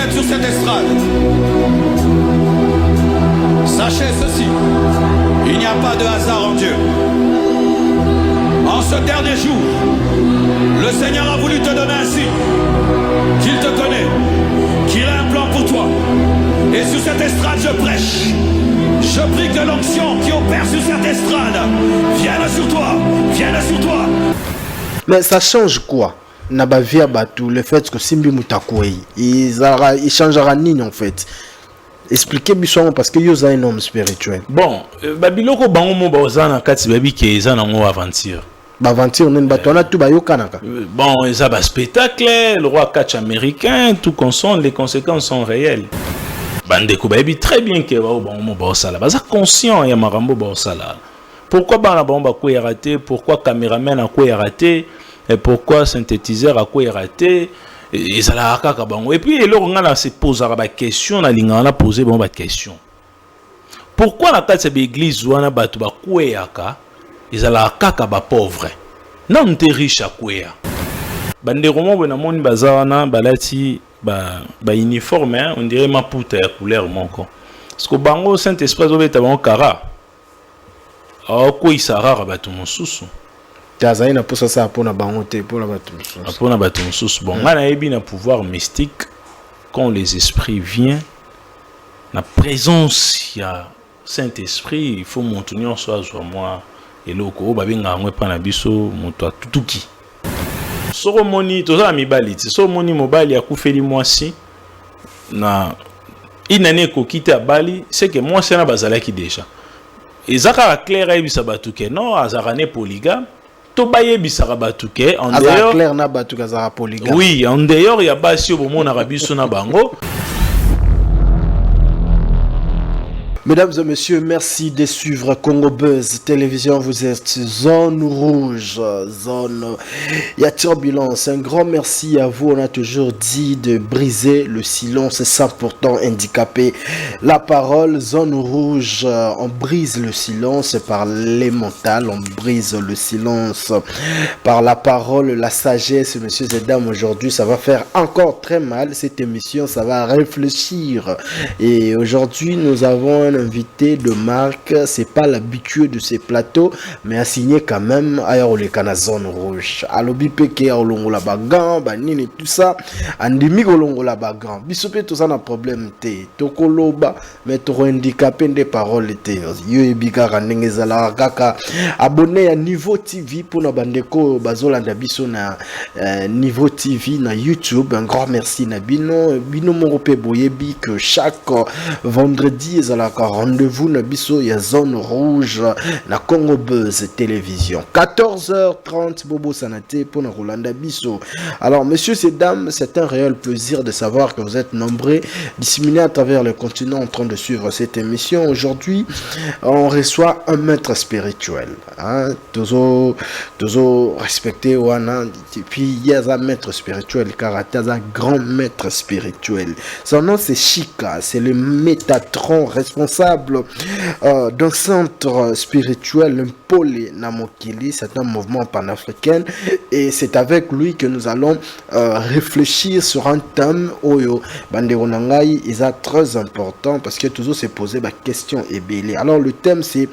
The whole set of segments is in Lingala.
êtes sur cette estrade, sachez ceci, il n'y a pas de hasard en Dieu. En ce dernier jour, le Seigneur a voulu te donner un signe, qu'il te connaît, qu'il a un plan pour toi. Et sur cette estrade, je prêche. Je prie que l'onction qui opère sur cette estrade vienne sur toi, vienne sur toi. Mais ça change quoi? Nabavia Batou, le fait que Simbi Moutakoué, il changera ni en fait. Expliquez-moi parce que vous avez un homme spirituel. Bon, Babiloko Bango Bazana Kati Babi qui est en aventure. Aventure, on a tout bayokanaka. Bon, ils ont un spectacle, le roi catch américain, tout consent, les conséquences sont réelles. Bandeko Babi très bien que Bango Bazala. Baza conscient ya Marambo Bazala. Pourquoi Banabamba Koué raté? Pourquoi caméraman a Koué raté? Et pourquoi synthétiseur a Koué raté? Et ça l'a bango. Et puis on a se posé la question, on a posé la question. Pourquoi la carte de l'église ou on a battu ba Kouéaka? Ils ont la kaka ba pauvre. Non, on est riche à Kouéa. Bande roman ben amoni bazana balati ba uniforme, on dirait ma puta ya couleur monko. Parce que bango Saint-Esprit obeta bango kara. Ah ko isara ba tout mon sousou. Tazaïna pour ça pour na bangote pour la batumsus. Pour na batumsus. Bon, on a eu un pouvoir mystique quand les esprits viennent. La présence il y a Saint-Esprit, il faut monter en soi sur moi et loko babinga ngwe pa na biso moto tutuki. Soromoni toza mibali, soromoni mobali akufeli mwasi na inane ko kita bali, c'est que moi c'est na bazalaki déjà. Ezaka clair ebisa batuke non azarane polygame. Tobaye bisara batuke en dehors clair na batuka za polygame. Oui, en dehors il y a basi au moment na biso na bango. Mesdames et messieurs, merci de suivre Congo Buzz Télévision. Vous êtes zone rouge, zone. Il y a turbulence. Un grand merci à vous. On a toujours dit de briser le silence sans pourtant handicaper la parole. Zone rouge, on brise le silence par les mentales. On brise le silence par la parole, la sagesse. Messieurs et dames, aujourd'hui, ça va faire encore très mal. Cette émission, ça va réfléchir. Et aujourd'hui, nous avons un invité de marque, c'est pas l'habitué de ces plateaux, mais a signé quand même ailleurs les canaux zone rouge. Alobi peke a olongo la bagan, banini tout ça, andimi olongo la bagan. Bisopé tout ça na problème té. Tokoloba, mais to handicapé des paroles té. Yo ebika kanenge zala kaka abonné à Niveau TV pour na bandeko bazolanda biso na Niveau TV na YouTube. Un grand merci na bino morope boyebi que chaque vendredi ezalaka rendez-vous na biso ya zone rouge na Congo Buzz Télévision 14h30 Bobo Sanate pour na Rolanda biso. Alors messieurs et dames, c'est un réel plaisir de savoir que vous êtes nombreux disséminés à travers le continent en train de suivre cette émission. Aujourd'hui on reçoit un maître spirituel, hein, tozo respecté wana, et puis il y a un maître spirituel car il y a un grand maître spirituel. Son nom c'est Chika, c'est le Métatron responsable d'un centre spirituel Mpole Namokili. C'est un mouvement panafricain et c'est avec lui que nous allons réfléchir sur un thème oyo bandeko nangai est très important parce que toujours se poser la question et belé. Alors le thème c'est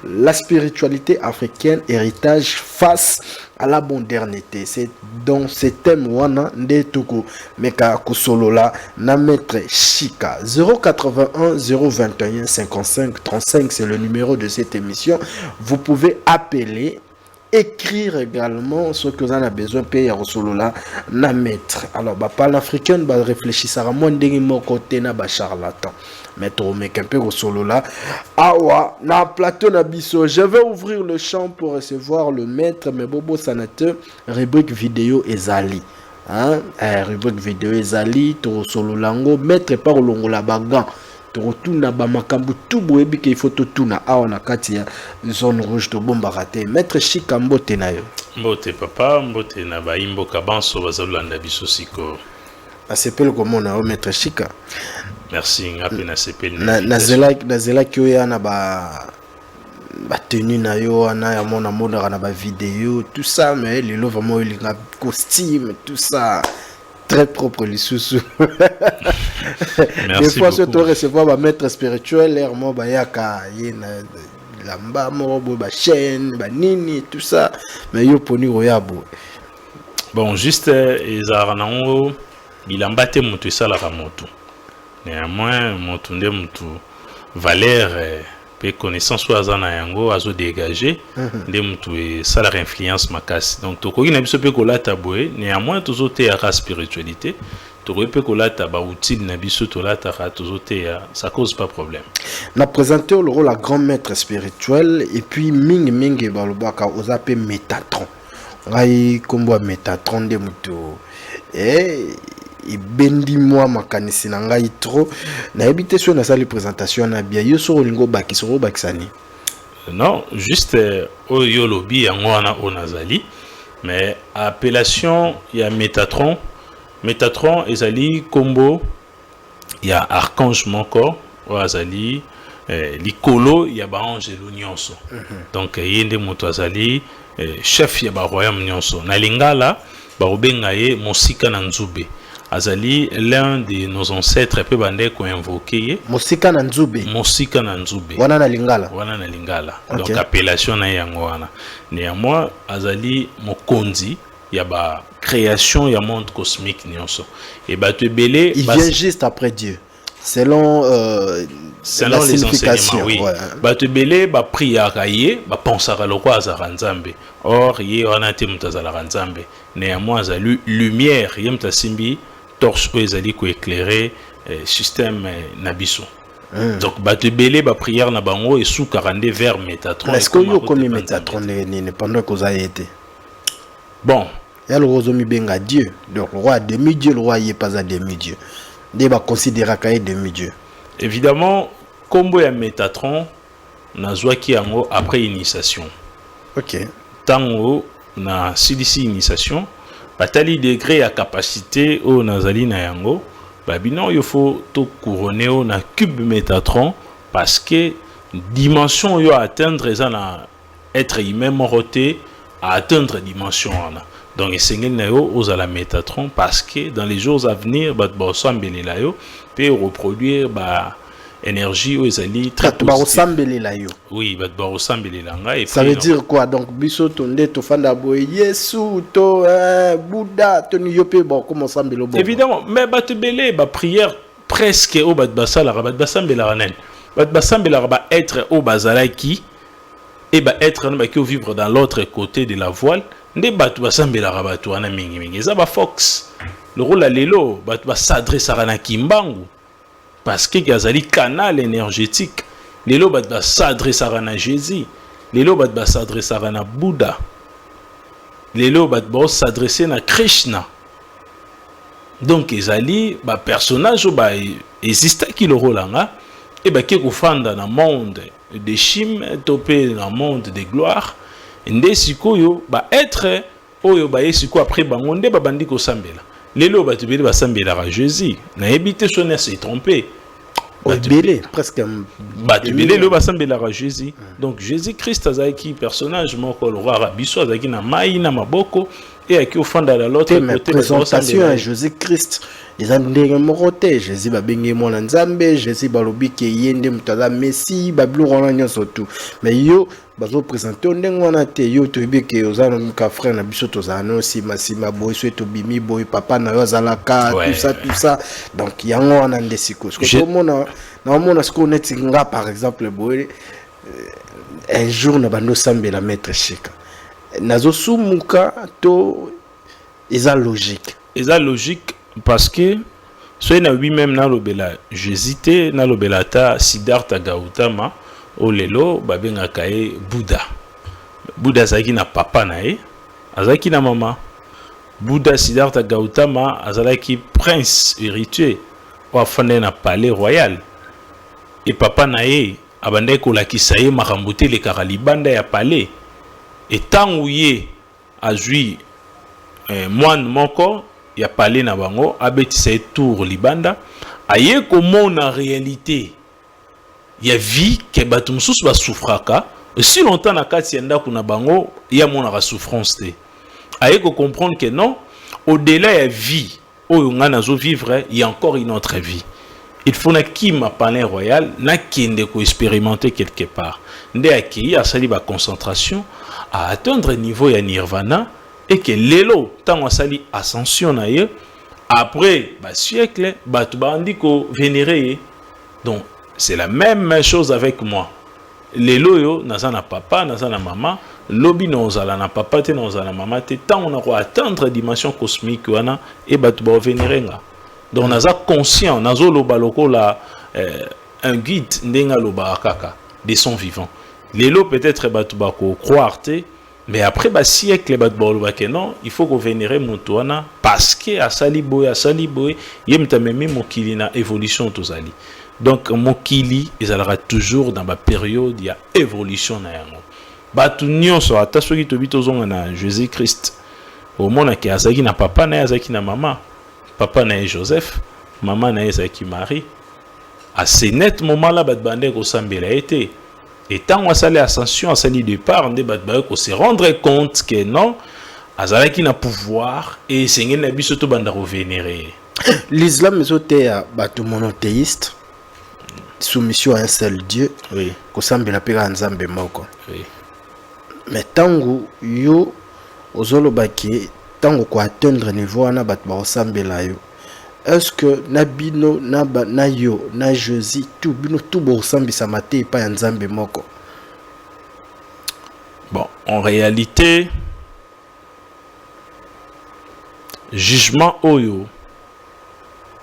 la spiritualité africaine, héritage face à la modernité. C'est dans ce thème wana ndetoko meka kusolola na maître Chika. 081 021 55 35, c'est le numéro de cette émission. Vous pouvez appeler, écrire également ce que vous en avez besoin payer à Rosolola na maître. Alors bah pas l'africain bah réfléchir à moi ndenge mon côté na ba charlatan. Maître Omekempe Rosolola awa na plateau na biso. Je vais ouvrir le champ pour recevoir le maître mais Bobo Sanateur rubrique vidéo ezali. Hein, rubrique vidéo ezali to sololango maître par longola bagan. Tuna ba makambu tout boyebi ke photo tuna awa na kati ya zone rouge to bomba raté. Maître Chika mbote na yo. Mbote papa, mbote na ba imboka banso bazolanda biso siko. Asepel comment na maître Chika. Merci ngapi na sepel. Na zela ki oya na ba tenue na yo na ya mona mona na ba vidéo tout ça mais lelo vraiment il a costume tout ça. très propre les sous. Merci Des fois, beaucoup. tu recevoir un maître spirituel, l'air bayaka, lamba morobo, chaîne, nini, tout ça. Mais yo poni royabo. Bon, juste, Ezaranango, il a battu mon salaire à moto. Néanmoins, mon tourné, mon valeur, et connaissance ou azana yango, azo dégagé, de mon salaire influence ma casse. Donc, tu connais un peu que là, taboué, néanmoins, tous autres à la spiritualité, tu peux que là, tabac outil, nabiso, tout là, tous autres, ça cause pas problème. On a présenté le rôle à grand maître spirituel, et puis Ming Balobaka, aux appelés Métatron. Rai kombo Métatron de muto. Et bendi moi makanisi na ngai trop na habité sur na salle présentation na bia yo so lingo baki so bakisani. Non, juste oyo lobby yango wana onazali, mais appellation ya Métatron. Métatron ezali kombo ya archange moko o azali likolo ya ba angelo nyonso. Donc yende moto azali chef ya ba royaume nyonso. Na lingala ba obenga ye Mosika na Nzube. Azali l'un de nos ancêtres pe bande ko invoqué Mosika na Nzube. Mosika na Nzube. Wana na lingala. Wana na lingala. Okay. Donc appellation na yango wana. Néanmoins azali mokonzi ya ba création ya monde cosmique nyonso. Et ba te belé il vient juste après Dieu. Selon selon la les enseignements, signification, oui. ouais. Ba te belé ba prière ye, ba pensara loko azara nzambe. Or ye wana te mutazala nzambe. Néanmoins azali lumière ye mutasimbi torche ou ezali ko éclairer système nabiso. Donc ba te belé ba prière na bango et sous 42 vers Métatron. Est-ce que yo comme Métatron ne pendant que ça a été? Bon, il y a le roi benga Dieu. Donc le roi demi-dieu, le roi est pas à demi-dieu. Il va considérer qu'il est demi-dieu. Évidemment, combo ya Métatron nazwaki yango après initiation. OK. Tango na CDC initiation, batali degré ya capacité au nazali na yango, babino il faut to couronner au na cube Métatron parce que dimension yo atteindre eza na être humain moroté à atteindre dimension wana. Donc esengeli na yo aux la Métatron parce que dans les jours à venir bat ba osambela yo peut reproduire ba énergie ou ezali très positive. Oui, bat ba osambela nga et ça veut dire quoi? Donc biso tonde to fanda boy Yesu to Bouddha to ni yopé bon comment sambelo bon. Évidemment, mais bat belé ba prière presque au bat basala bat sambela ranen. Bat basambela ba être au bazalaki et ba être na qui vivre dans l'autre côté de la voile. Nde batu basambela rabatu wana mingi mingi za ba fox le rôle à lelo batu s'adresse à na kimbangu parce que yazali canal énergétique lelo batu s'adresse à na Jésus lelo batu s'adresse à na Bouddha lelo batu s'adresser na Krishna. Donc ezali ba personnage ba existe qui le rôle nga et ba ki ko fanda na monde de chim topé na monde de gloire. Nde sikoyo ba être oyo ba yesiko après bango nde ba bandi ko sambela lelo ba tubeli ba sambela ra Jésus na ebité sonner se tromper Belé presque ba tubeli lelo ba sambela ra Jésus. Donc Jésus Christ azaki personnage moko le roi rabiso azaki na mai na maboko et aki ofanda la l'autre côté présentation à Jésus Christ. Ils ont ndenge moroté Jésus ba bengi mona nzambe Jésus ba lobi ke yende mutaza Messi ba blu rona nyonso tout. Mais yo bazo présenter ndenge wana te yo to beke ozana ka frère na biso tozana aussi masima boy so bimi boy papa na yo zalaka tout ça donc yango wana ndesiko ce que mona na mona ce qu'on est nga par exemple boy un jour na bando sambela maître Chika nazo sumuka to eza logique parce que soit na oui même na lobela j'hésitais na lobela ta Siddhartha Gautama o lelo babenga kae Bouddha azaki na papa na ye azaki na mama. Bouddha Siddhartha Gautama azalaki prince héritier o afande na palais royal et papa na ye abandai ko lakisa ye makambo te lekaka libanda ya palais et tangu ye azwi moine moko ya palais na bango abetisa ye tour libanda aye komona réalité ya vie ke bato mususu ba souffraka si longtemps na kati ya ndako na bango ya mona ka souffrance te aye ko comprendre que non au-delà ya vie oyo nga nazo vivre, il y a encore une autre vie. Il faut na qui ma palais royal na kende ko expérimenter quelque part. Nde aki a sali ba concentration à atteindre niveau ya nirvana et que lelo tango sali ascension na ye après ba siècle ba tu bandi ko vénérer. Donc c'est la même chose avec moi. Lelo yo nazana papa nazana maman lobi nozala na papa te nozala na maman te tant on a atteindre dimension cosmique wana et ba tu ba vénérer nga. Donc naza conscient nazo loba lokola un guide ndenga loba kaka de son vivant. Lelo peut-être ba tu ba ko croire te mais après ba siècle ba tu ba loba que non il faut ko vénérer mutu wana parce que asali boy yemta memi mokili na évolution tozali. Donc mokili ezalera toujours dans ba période il y a évolution na yango. Batu nyonso ata soki to bitozonga na Jésus Christ au mona ki azaki na papa na azaki na mama. Papa na Joseph, maman na Ezaki Marie. À ce net moment là, bat bande ko sambela été. Et tant on s'allait ascension, on s'allait départ, on bat bande ko se rendre compte que non, azalaki na pouvoir et seigneur na biso to banda vénérer. L'islam est un bateau monothéiste, soumission à un seul Dieu. Oui. Ko sambela pera nzambe moko. Oui. Mais tango yo ozolo baki tango ko atteindre niveau na bat ba osambela yo. Est-ce que nabino na yo na Jésus tout bino tout bo osambisa mate pa ya nzambe moko? Bon, en réalité jugement oyo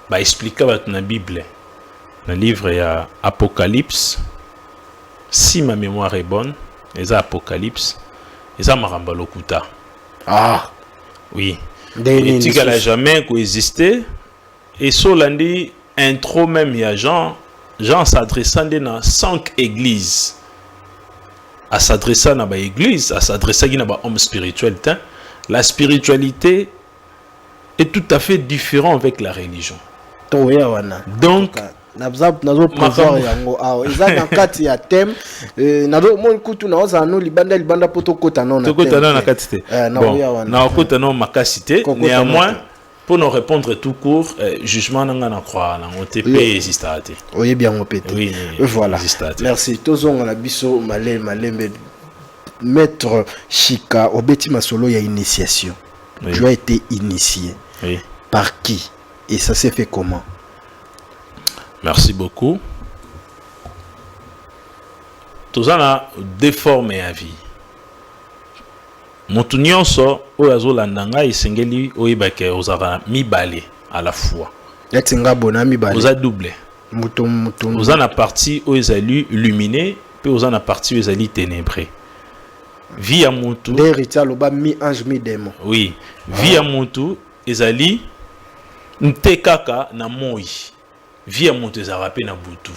ba expliquer bat na Bible. Dans le livre ya Apocalypse, si ma mémoire est bonne, les Apocalypse, les Maramba Lokuta. Ah, oui. Politique elle a jamais coexisté. Et Solandi intro même il y a Jean s'adressant dans 5 églises. À s'adresser à l'église, à s'adresser à homme spirituel. La spiritualité est tout à fait différente avec la religion. Donc nazo pouvoir yango awo ezana kati ya thème nazo mon kutu na ozano libanda poto kota non na kati te bon na kota non makasité néanmoins pour nous répondre tout court jugement na croire na OTP existate oui bien on peut oui voilà merci tozonga na biso malembe maître Chika obeti masolo ya initiation tu as été initié par qui et ça s'est fait comment? Merci beaucoup. Tout ça a déformé la vie. Motu nyonso oyo azolandanga isengeli oyebake ozaka mibale à la fois. Yatinga bona mibale. Oza double. Mutu. Oza na partie oyo ezali luminé pe oza na partie oyo ezali ténébré. Vie ya mutu. L'héritage loba mi ange mi démon. Oui. Vie ya mutu ezali ntekaka na moi. Vie ya moto ezala pe na butu.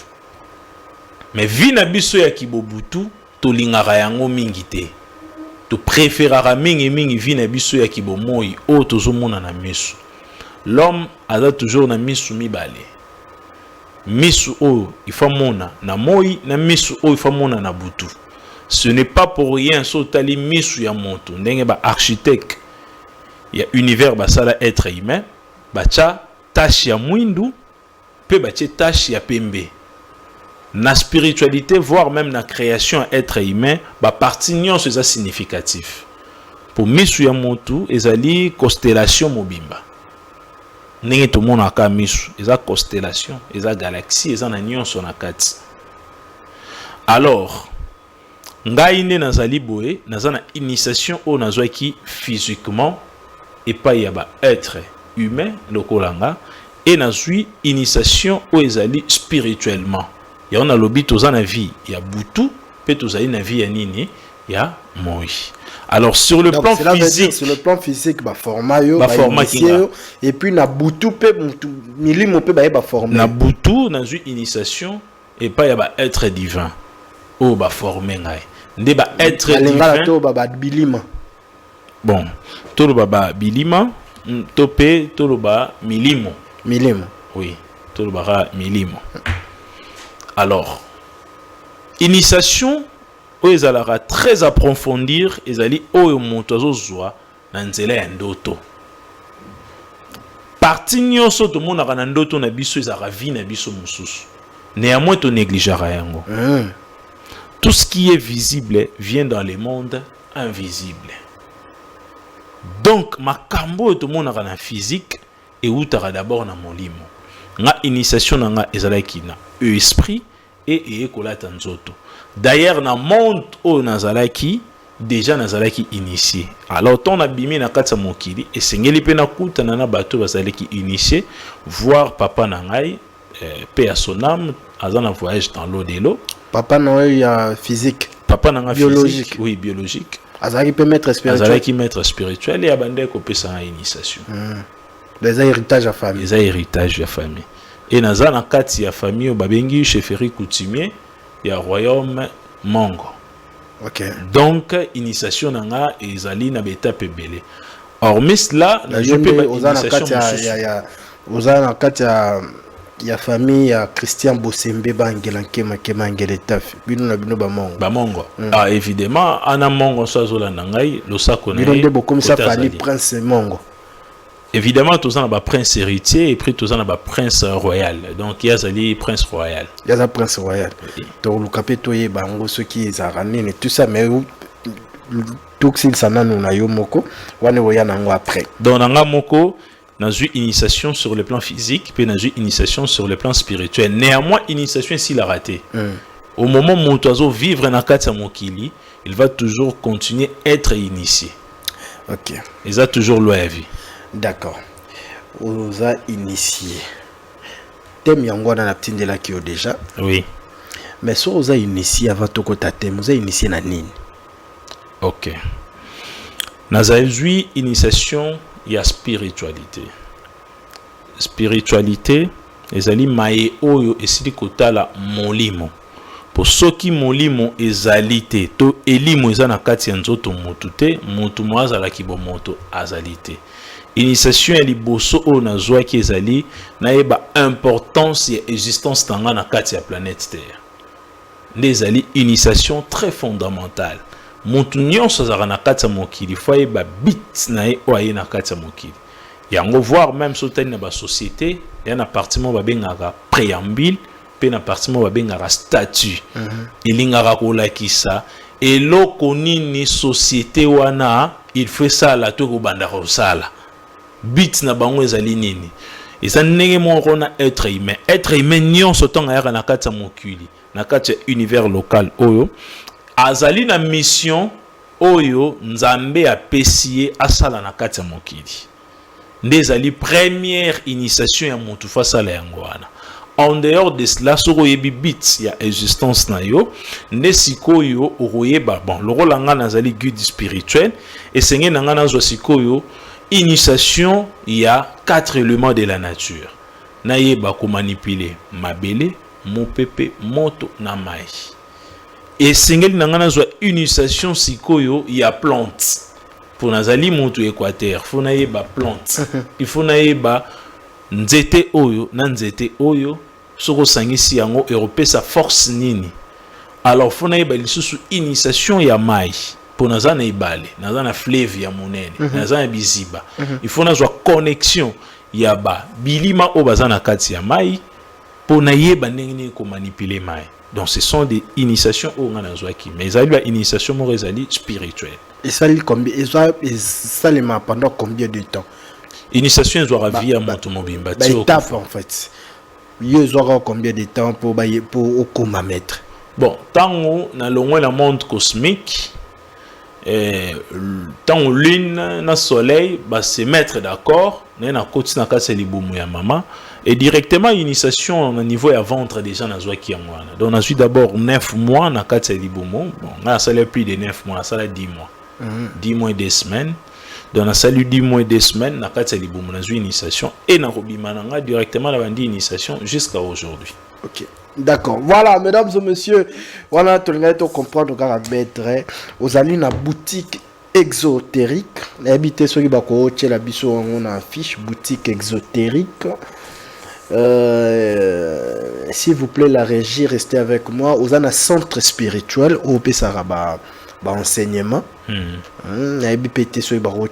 Mais vie na biso ya kibobutu tolingaka yango mingi te. To préférera mingi vie na biso ya kibomoi o tozomona na misu. L'homme a toujours na misu mibale. Misu o il faut mona na moi na misu o il faut mona na butu. Ce n'est pas pour rien so tali misu ya moto ndenge ba architecte ya univers basala être humain bacha tâche ya mwindu pe bache tâche ya pembe. Na spiritualité voire même na création être humain ba partie nyonso eza significatif. Pour misu ya motu ezali constellation mobimba. Ndenge to mona ka misu eza constellation eza galaxie eza na nyonso na kati. Alors ngai ne nazali boye nazana initiation o nazwaki physiquement et pas ya ba être humain lokolanga et nazui initiation o ezali spirituellement. Ya on a lobi tozana vie ya butu pe tozali na vie ya nini ya moi. Alors sur le plan physique, sur le plan physique ba format yo ba format kinga et puis na butu pe milimo pe ba former. Na butu nazui initiation et pas ya ba être divin. O ba former ngai. Nde ba être divin. To ba bilima. Bon, to lo ba bilima, to pe to lo ba milimo. Milimo. Oui, to lo ba milimo. Alors, initiation oyo ezalaka très approfondir ezali oyo moto azozwa na nzela ya ndoto. parti nyonso to mona kana ndoto na biso ezaka vie na biso mususu néanmoins to négligeara yango. Tout ce qui est visible vient dans le monde invisible. Donc makambo to mona kana physique et outara d'abord na molimo. Nga initiation na nga ezalaki na esprit et ekolata nzoto. D'ailleurs na monde o nazalaki déjà nazalaki initié. Alors ton abimi na katsa mokili et sengeli pe na kutana na bato bazalaki initié, voir papa na ngai paix à son âme, azana voyage dans l'au-delà. Papa na ya physique. Papa na nga biologique. Physique, oui biologique. Azalaki pe maître spirituel. Azalaki maître spirituel et abandé ko pesa na initiation. Les héritages à famille. Les héritages à famille. Et naza na kati ya famille o babengi chefferie coutumier ya royaume Mongo. OK. Donc initiation nanga ezali na betape belé. Hormis cela, je peux pas initiation ozana kati ya famille ya Christian Bosembe bangelanke makema ngeletaf bino na bino ba Mongo. Ba Mongo. Ah évidemment ana Mongo so azola nangai lo sako na. Bino ndebo comme ça fali prince Mongo. Évidemment, tous en a prince héritier et puis tous en a prince royal. Donc il y a zali prince royal. Il y a prince royal. Donc le capito y bango ceux qui zarani et tout ça mais tout s'il s'en a nous yo moko wane woya nango après. Donc nanga moko n'a eu initiation sur le plan physique puis n'a eu initiation sur le plan spirituel. Néanmoins initiation s'il a raté. Au moment où tu vivre na kati ya mokili, il va toujours continuer à être initié. OK. Il a toujours loi vie. D'accord. On a initié. Thème yango na tindela ki déjà. Oui. Mais so on a initié avant to kota thème, on a initié na nini? OK. Nazazui initiation ya spiritualité. Spiritualité ezali maye oyo esili kotala molimo. Pour ceux qui molimo ezalité to elimo ezana kati ya nzoto mutu te, mutu mwazala kibomoto azalité. Initiation ya liboso o nazwa ki ezali na yeba importance ya existence tanga na kati ya planète Terre. Nezali initiation très fondamentale. Mutu nyonso azaka na kati ya mokili fo yeba bit na ye o aye na kati ya mokili. Yango voir même sotani na ba société, ya na partie mo babengaka préambule, pe na partie mo babengaka statut. Ilingaka kolakisa eloko nini société wana il fait ça la to ko banda ko sala. Bit na bango ezali nini eza ndenge moko na être humain nyonso tonga yaka na kati ya mokili na kati ya univers local oyo azali na mission oyo nzambe apesi ye asala na kati ya mokili nde ezali première initiation ya motu fa sala yango wana. En dehors de cela soko yebi bit ya existence na yo nde sikoyo okoyeba bon lokola nga nazali guide spirituel esenge na nga nazwa sikoyo initiation, il y a 4 éléments de la nature. Naïeba ko manipuler mabele, mopepe, moto, na mai. Et singeli nangana zwa initiation sikoyo, il y a plante. Pour nazali moto équateur, faut naïeba plante. Il faut naïeba nzete oyo, na nzete oyo, soko sangisi yango européen sa force nini. Alors faut naïeba lisusu initiation ya mai. Pour nazana ibale nazana fleuve ya monene nazana biziba il faut nazwa connexion ya ba bilima o bazana kati ya mai pour nayeba ndenge ko manipuler mai. Donc ce sont des initiations o ngana zwaki mais ezali ba initiation mo ezali spirituelle. Et ça combien ça les m'a pendant combien de temps? Initiation ezwa vie ya moto mobimba ti étape en fait. Yo zwa combien de temps pour okoma maître? Bon, tango na longwe la monde cosmique tant lune na soleil va se mettre d'accord na koti na kase libumu ya mama et directement initiation au niveau ya ventre déjà na zwaki yanwana. Donc on a eu d'abord 9 mois na kase libumu. Bon na ça plus de 9 mois, ça 10 mois. 10 mois et 2 semaines. Donc on a salué 10 mois et 2 semaines na kase libumu na zwi initiation et na robima nanga directement la bandi initiation jusqu'à aujourd'hui. OK. D'accord. Voilà, mesdames et messieurs, voilà, tout le monde comprendre que mettre aux alliés na boutique exotérique. Habiter ceux qui bako la biso on a affiche boutique exotérique. S'il vous plaît, la régie, restez avec moi. Aux un centre spirituel au Pesaraba enseignement. Habiter ceux qui bako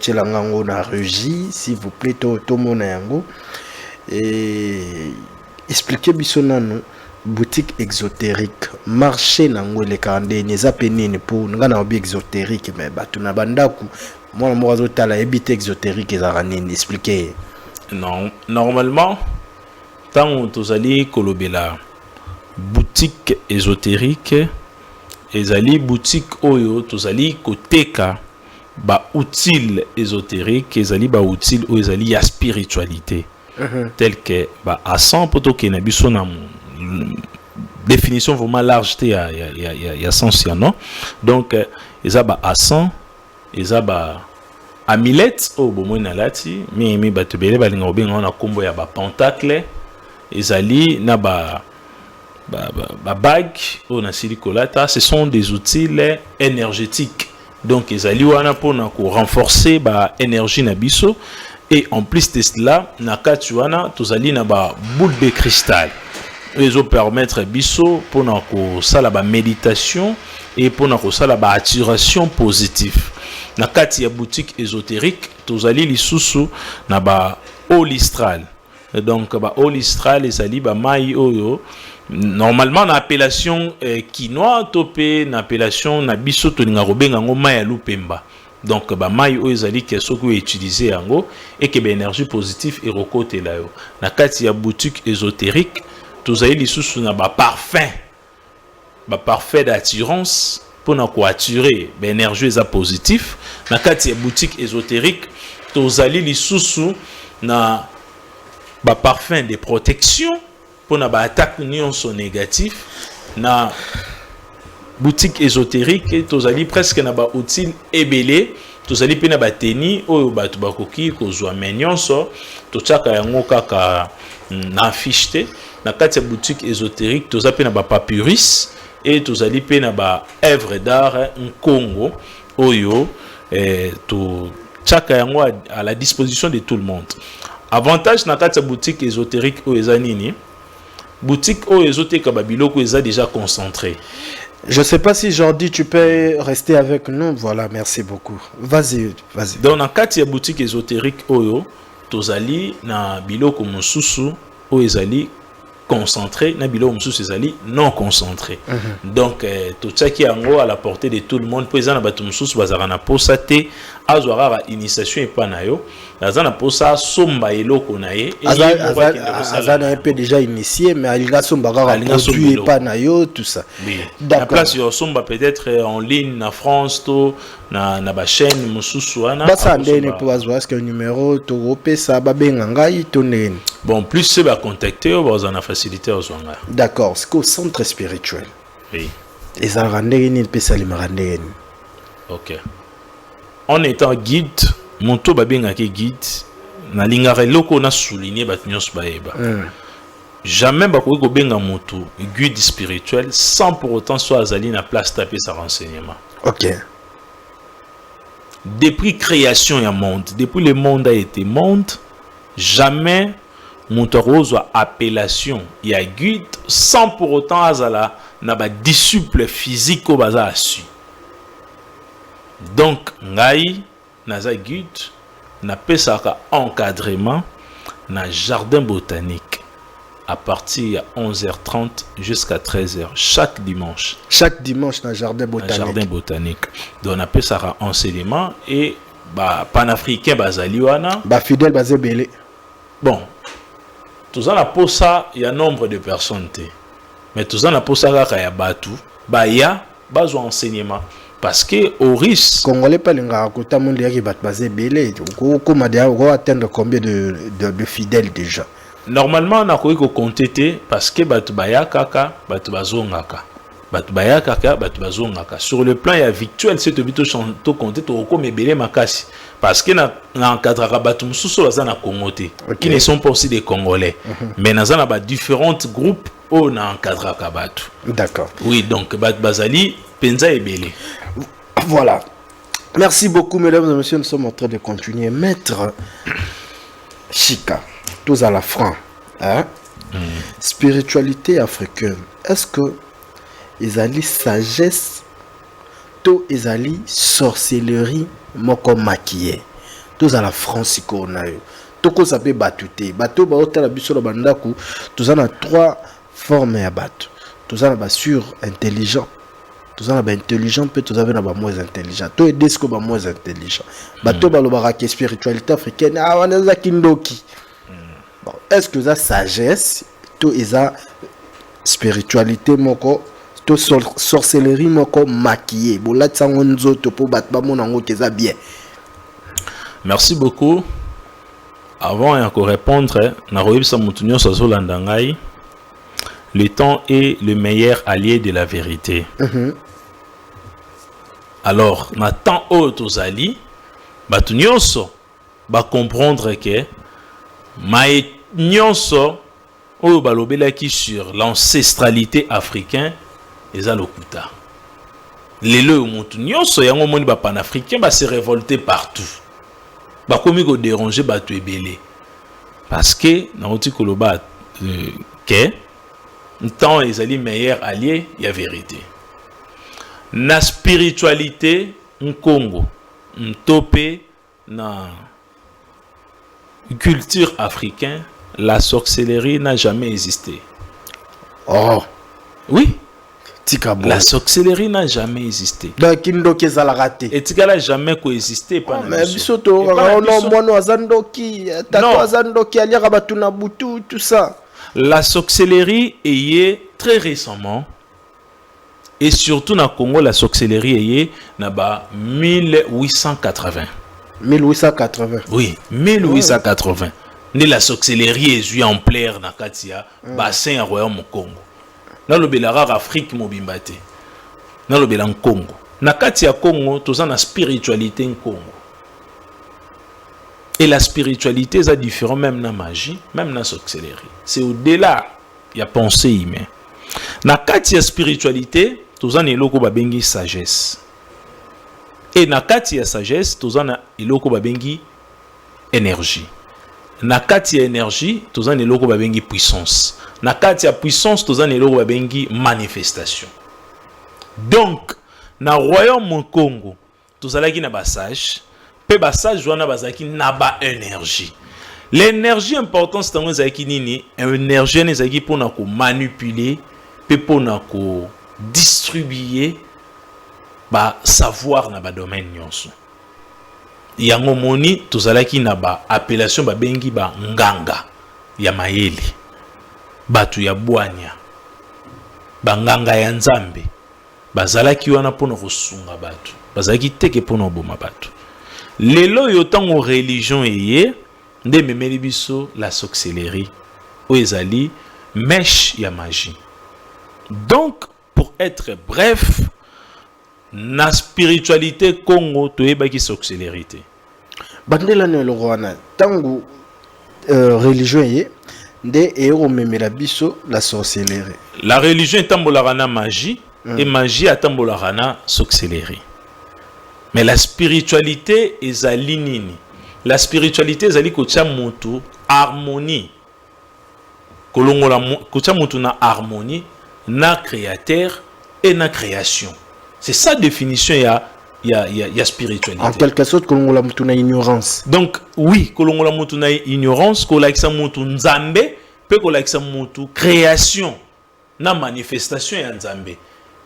la régie, s'il vous plaît, tout mon yango. et expliquer bisonano boutique exotérique marché nango le kande neza penene pour ngana obi exotérique mais batu na bandaku moi mo azotala ebite exotérique ezara nini expliquer. Non, normalement tant tozali kolobela boutique ésotérique ezali boutique oyo tozali koteka ba utile ésotérique ezali ba utile oyo ezali ya spiritualité tel que ba à 100 poto ke na biso na définition vraiment large te ya sens ya non donc eza ba à 100 eza ba amulet o bomo na lati mi bato bele balinga obenga na kombo ya ba pentacle ezali na ba bague ou na silicolata, ce sont des outils énergétiques. Donc ezali wana pona ko renforcer ba énergie na biso et en plus de cela na kati wana tozali na ba boule de cristal. Ezo permettre biso pona ko sala ba méditation et pona ko sala ba attiration positive. Na kati ya boutique ésotérique tozali lisusu na ba olistral. Donc ba olistral ezali ba mai oyo normalement na appellation quinoa topé na appellation na biso tolinga robenga ngo mai ya lupemba. Donc ba mai oyo ezali ke soko utiliser yango et que ba énergie positive et rokote la yo. Na kati ya boutique ésotérique tozali lisusu na ba parfum d'attirance pour na ko attirer ba énergie eza positive. Na kati ya boutique ésotérique tozali lisusu na ba parfum de protection pour na ba attaque nyonso négatif. Na boutique ésotérique tozali presque na ba outils ebele tozali pe na ba teni oyo bato bakoki kozwa nyonso tochaka yango kaka na affiche te. Na kati ya boutique ésotérique tozali pe na ba papyrus et tozali pe na ba œuvre d'art nkongo oyo to chaka yango à la disposition de tout le monde. Avantage na kati ya boutique ésotérique o eza nini? Boutique o ésotérique ba biloko eza déjà concentré. Je sais pas si Jordi tu peux rester avec nous. Voilà, merci beaucoup. Vas-y. Donc na kati ya boutique ésotérique oyo tozali na biloko mosusu o ezali concentré na biloko mosusu ezali non concentré. Donc to tchaki yango à la portée de tout le monde po eza na bato mosusu bazara na posa te azwara ba initiation epa na yo aza na posa somba eloko na ye aza na peu déjà initié mais alinga somba kaka produit epa na yo tout ça. D'accord. La place yo somba peut-être en ligne na France to na ba chaîne mosusu wana basa ndene po azwa est-ce que numéro to opesa ba benga ngai to nene. Bon plus c'est ba contacter o bazana facilité aux zonga. D'accord, c'est au centre spirituel. Oui. Et ça rendait ni pesa li marande. OK. En étant guide, mon to babenga ke guide na lingare loko na souligner bat nyos baeba. Jamais bakoki ko benga moto guide spirituel sans pour autant soit azali na place taper sa renseignement. OK. Depuis création ya monde, depuis le monde a été monde, jamais Montorose a appellation ya guide sans pour autant azala na ba disciple physique au baza asu. Donc ngai naza guide na pesaka encadrement na jardin botanique à partir de 11h30 jusqu'à 13h chaque dimanche. Chaque dimanche na jardin botanique. Jardin botanique. Donc na pesaka enseignement et ba panafricain bazali wana ba fidèle bazebele. Bon, tout ça na posa il y a nombre de personnes te. Mais tout ça na posa kaka ya batu ba ya bazo enseignement parce que au risque congolais pas linga kota monde yaki bat bazebele ko madia ko atteindre combien de fidèles déjà. Normalement na ko compter parce que batu baya kaka batu bazongaka. Batu baya kaka batu bazongaka. Sur le plan ya virtuel c'est to compter to ko mebele makasi. Parce que na encadrera batu mususu baza na Congo te qui ne sont pas aussi des Congolais. Mais na ba différents groupes on a encadrera batu. D'accord. Oui, donc bat bazali penza ebele. Voilà. Merci beaucoup mesdames et messieurs, nous sommes en train de continuer. Maître Chika, tous à la franc, hein? Spiritualité africaine. Est-ce que ils allaient sagesse to ils allaient sorcellerie moko maquillé tous à la France qu'on a eu toko sape batu te bato ba otala biso na bandaku tozana 3 formes ya bato tozana ba sur intelligent tozana ba intelligent pe tozana na ba moins intelligent to edesko ba moins intelligent bato balobaka que spiritualité africaine waneza kindoki bon est-ce que ça sagesse to eza spiritualité moko to sorcellerie moko maquillée bola tsango nzoto po bat ba mona ngo keza bien. Merci beaucoup. Avant de répondre, le temps est le meilleur allié de la vérité. Alors, na temps aux alliés, batu nyonso ba comprendre que mai nyonso o balobela ki sur l'ancestralité africaine eza lokuta. Lelo mutu nyonso yango moni ba panafricain ba se révolter partout. Ba komi ko déranger batu ebele. Parce que na oti koloba que temps ezali meilleur allié ya vérité. Na spiritualité Nkongo Mtope na culture africaine, la sorcellerie n'a jamais existé. Oh oui, Tikabo. La sorcellerie n'a jamais existé. Donc kindoki ezala raté. Et tikala jamais coexisté pas. Mais bisoto ono mono azandoki tato azandoki aliaka batu na butu tout ça. La sorcellerie est très récemment. Et surtout dans le Congo, la sorcellerie est na ba 1880. 1880. Oui, 1880. Ouais. La sorcellerie est en plaire dans Katia, bassin à royaume Congo. Dans le Bélarare Afrique mobimbate. Dans le Bélan Congo. Na Katia Congo, tout la spiritualité en Congo. Et la spiritualité est différente même dans la magie, même dans la sorcellerie. C'est au-delà, il y a pensée humaine. Na Katia spiritualité, tozana eloko babengi sagesse. Et na kati ya sagesse tozana eloko babengi énergie. Na kati ya énergie tozana eloko babengi puissance. Na kati ya puissance tozana eloko babengi manifestation. Donc na royaume Congo tozalaki na ba sage, pe ba sage wana bazaki na ba énergie. L'énergie importante c'est ngo zaki nini? Énergie nezaki pona ko manipuler, pe pona ko distribuer ba savoir na ba domaine nyonso. Yango moni tozalaki na ba appellation ba bengi ba nganga ya mayele. Batu ya bwanya. Ba nganga ya nzambe. Bazalaki wana pona kosunga batu. Bazalaki teke pona boma batu. Lelo yotango religion eye nde memeli biso la sorcellerie. O ezali mèche ya magie. Donc pour être bref, na spiritualité Congo toyebaki sorcellerie. Bandela ne lo wana tangu religion ye nde ero memela biso la sorcellerie. La religion etambolaka na magie et magie atambolaka na sorcellerie. Mais la spiritualité ezali nini? La spiritualité ezali kotia mutu harmonie. Kolongola kotia mutu na harmonie na créateur et na création. C'est ça définition ya spiritualité. En quelque sorte kolongola mutu na ignorance. Donc oui, kolongola mutu na ignorance, kolakisa mutu nzambe, pe kolakisa mutu création na manifestation ya nzambe.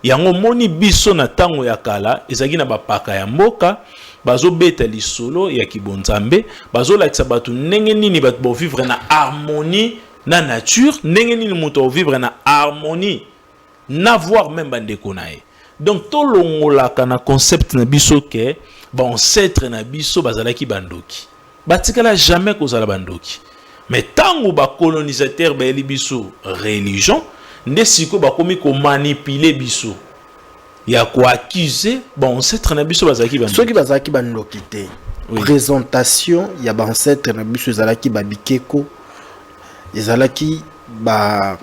Yango moni biso na tango ya kala ezaki na bapaka ya mboka bazo beta lisolo ya kibonzambe bazo lakisa batu ndenge nini batu bo vivre na harmonie na nature, ndenge nini mutu vivre na harmonie na voir même bandeko na ye. Donc to longolaka na concept na biso ke ba ancêtre na biso bazalaki bandoki. Batikala jamais kozala bandoki. Mais tango ba colonisateur ba eli biso religion nde siko ba komi ko manipuler biso. Ya ko accuser ba ancêtre na biso bazalaki bandoki. Soki bazalaki bandoki te. Oui. Présentation ya ba ancêtre na biso ezalaki ba bikeko. Ezalaki ba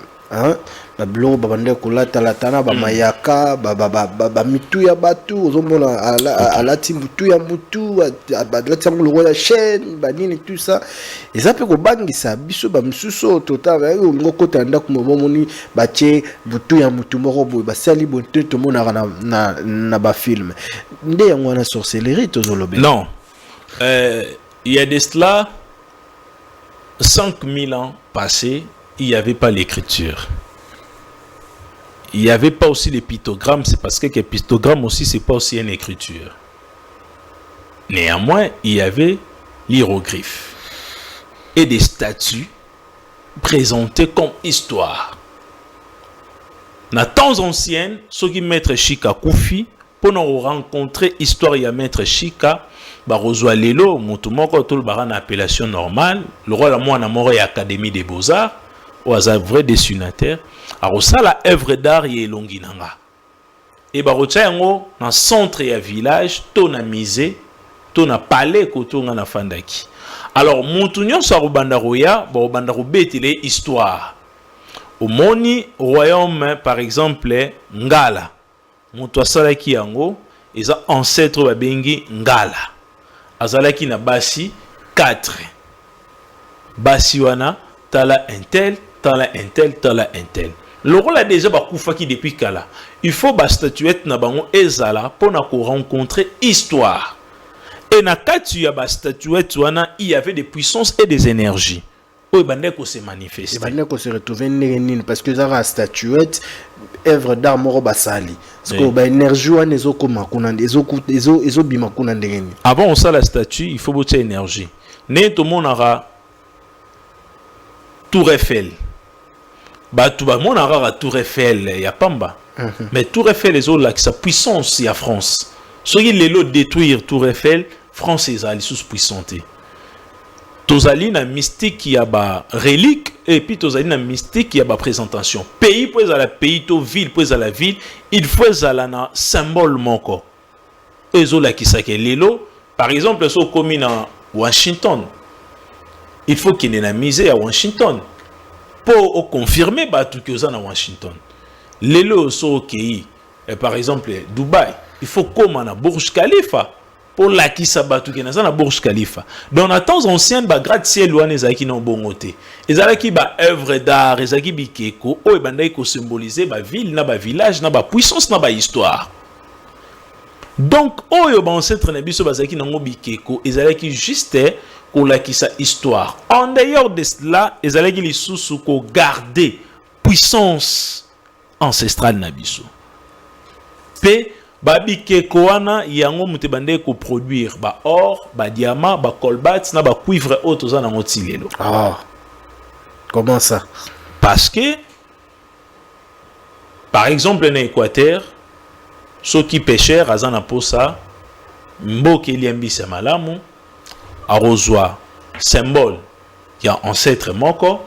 ba blo ba bande ko latana ba mayaka ba mitu ya batu ozomona alati mutu ya mutu alati ngolo ya chaîne ba nini tout ça ezape ko bangisa biso ba misuso total ngoko tanda ko momoni ba che butu ya mutu moko boy ba sali bonte to mona na ba film nde yango na sorcellerie tozolobe. Non, il y a de cela 5000 ans passés, il n'y avait pas l'écriture. Il n'y avait pas aussi les pictogrammes, c'est parce que les pictogrammes aussi, c'est pas aussi une écriture. Néanmoins, il y avait l'hiéroglyphe et des statues présentées comme histoire. Dans les temps anciens, ceux qui maître Chika Koufi, pour nous rencontrer histoire et maître Chika, bah reçoit lelo, mutumoko tout le baran appellation normale, le roi la moi na mort et académie des beaux-arts, ou à vrai dessinateur, a reçu la œuvre d'art et longinanga. Et bah reçu yango dans centre et village, to na musée, to na palais koto na fandaki. Alors mutunyo sa rubanda roya, ba rubanda rubetile histoire. Au moni royaume par exemple Ngala. Mutu asalaki yango eza ancêtre babengi Ngala. Azalaki na basi 4. Basi wana tala intel, tala intel, tala intel. Le rôle a déjà bakufaki depuis kala. Il faut ba statuette na bango ezala pona ko rencontrer histoire. Et na kati ya ba statuette wana il y avait des puissances et des énergies. Oui, bandeko se manifester. Bandeko se retrouver nini parce que ça la statuette œuvre d'art moro basali. Parce que ba énergie wana ezoko makuna ezo bima kuna ndengeni. Avant on sa la statue, il faut botter énergie. Ne to monara Tour Eiffel. Ba tout ba monara Tour Eiffel ya pamba. Mais Tour Eiffel les autres là qui sa puissance ya France. Ceux qui les lot détruire Tour Eiffel, France ezali sous puissante. Tozali na mystique qui a ba relique et puis tozali na mystique qui a ba présentation. Pays pour à la pays to ville pour à la ville, il faut à na symbole moko. Ezola qui sa ke lelo, par exemple so comme na Washington. Il faut qu'il y ait une misée à Washington pour confirmer ba tout que ça na Washington. Lelo so ki par exemple Dubaï, il faut comme na Burj Khalifa. Pour la qui s'abattu qui na Burj Khalifa. Dans les temps anciens ba gratte-ciel wana ezaki na bongote. Ezalaki ba œuvre d'art, ezaki bikeko, o ebandai ko symboliser ba ville na ba village na ba puissance na ba histoire. Donc oyo ba ancêtre na biso bazaki na ngo bikeko, ezalaki juste ko la qui sa histoire. En dehors de cela, ezalaki lisusu ko garder puissance ancestrale na biso. Pe babi keko wana yango mutebande ko produire ba or, ba diamant, ba colbats na ba cuivre auto za na ngotilelo. Ah. Comment ça? Parce que par exemple en Équateur, ceux qui pêcheurs azana posa mboke liambisa malamu arozwa symbole ya ancêtre moko.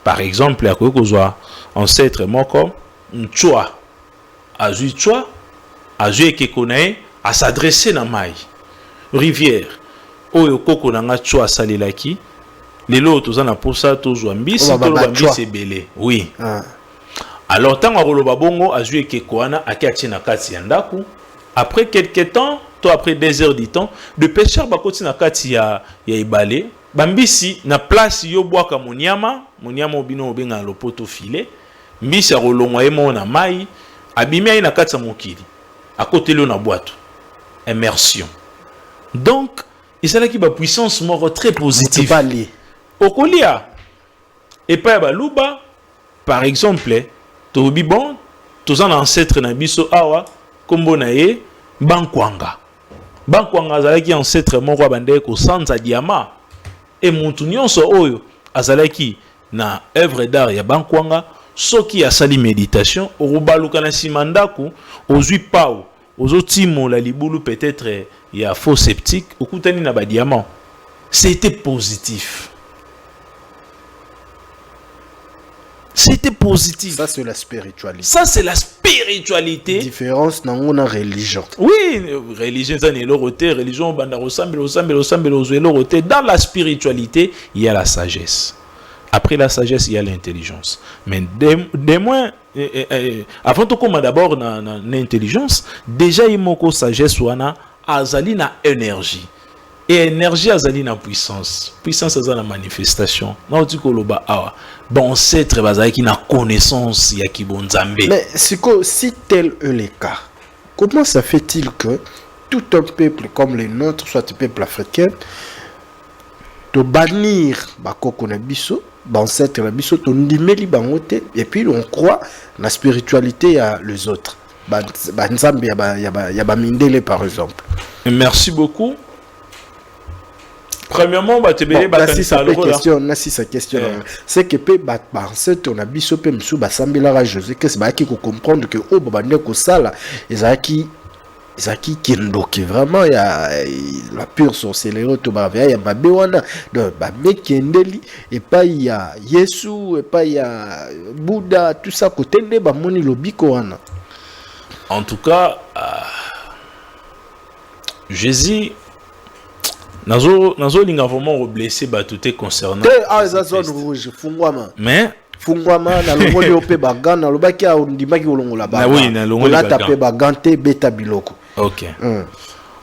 Par exemple akozwa ancêtre moko nchwa azui chwa azui kekonae à s'adresser na mai rivière oyo koko nanga chwa salelaki lelo tozana posa tozwa mbisi toloba mbisi ebele oui alors tant akoloba bongo azui kekoana akiatie na kati ya ndaku après quelque temps to après 2 heures du temps de pêcheur bakoti na kati ya ibale bambisi na place yo bwaka monyama obino obenga lopoto filet mbisi akolongwa emo na mai abimi ayi na kati ya mokili à côté de la boîte immersion. Donc il s'agit qui ba puissance mort très positive au colia et pas ba luba par exemple to bibon to un ancêtre na biso awa kombo na ye bankwanga azalaki ancêtre moko bande ko sanza diamant et mutu nyonso oyo azalaki na œuvre d'art ya bankwanga soki ya sali méditation orubaluka na simandaku ozui pao ozotimo la libulu peut-être ya faux sceptique okutani na ba diamant. C'était positif. C'était positif. Ça c'est la spiritualité. Ça c'est la spiritualité. Différence dans une religion. Oui, religion ça n'est l'oroté, religion banda ressemble l'oroté. Dans la spiritualité, il y a la sagesse. Après la sagesse, il y a l'intelligence. Mais des moins, avant tout comme d'abord l'intelligence, déjà il y a sagesse ou azali na énergie. Et énergie azali na puissance. Puissance azali na manifestation. Na oti koloba awa. Bon c'est très bazali qui na connaissance ya ki bonzambe. Mais si tel est le cas, comment ça fait-il que tout un peuple comme le nôtre, soit un peuple africain, to bannir bakoko na biso ancêtre na biso to ndimeli bango te et puis on croit la spiritualité ya les autres nzambe ya ba mindele par exemple. Merci beaucoup. Premièrement, bah, si sa question, c'est que pe ancêtre na biso pe msu ba sambela Jésus que c'est ba ki ko comprendre que o ba ne ko sala ezaki kindoki vraiment ya la pure sorcellerie to ba ya babe wana donc ba mekendeli et pas ya Yesu et pas ya Bouddha tout ça côté nde ba moni lobiko wana. En tout cas, Jésus nazo linga vraiment blessé ba tout est concernant. Ça zone rouge fungwama. Mais fungwama na longoli ope bagana lobaki a ndimaki olongola ba. Oui, na longoli ba tapé bagante beta biloko. OK.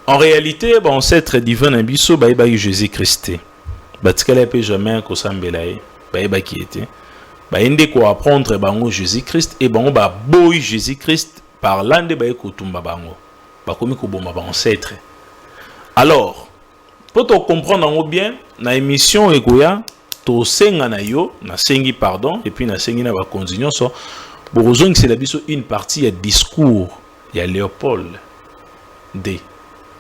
En réalité, ba ancêtre divin na biso ba Jésus Christ. Ba tikala pe jamais ko sambelaye, ba qui était. Ba ende ko apprendre bango Jésus Christ et bango ba boy Jésus Christ par l'ande ba ko tumba bango. Ba komi ko bomba ba ancêtre. Alors, pour te comprendre bien, na émission Egoya, to senga na yo, na sengi pardon, et puis na sengi na ba continuation so, borozong c'est la biso une partie ya discours, ya Léopold D.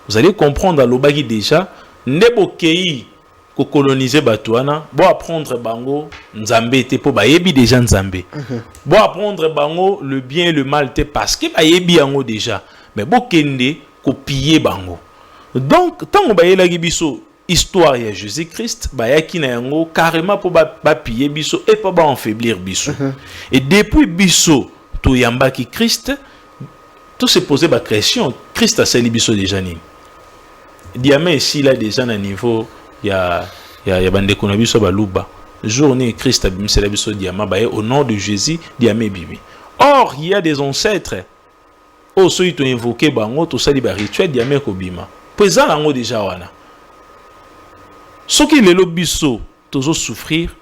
Vous allez comprendre à l'obagi déjà, nebo kei ko coloniser Batouana, bo apprendre bango nzambe te po ba yebi déjà nzambe. Bo apprendre bango le bien et le mal te parce que ba yebi yango déjà, mais bo kende ko piller bango. Donc, tant que la biso histoire ya Jésus-Christ, bayaki na yango carrément pour ba piller biso et pas ba enfaiblir biso. Et depuis biso to yamba ki Christ, tout se poser ba question, Christ a sali biso déjà ni. Diamé ici là déjà na niveau ya bande ko na biso ba luba. Journée Christ a bimé sali biso diama ba au nom de Jésus diamé bibi. Or, il y a des ancêtres au so to invoquer bango to sali ba rituel diamé ko bima. Présent lango déjà wana. Ce qui le lobiso tozo souffrir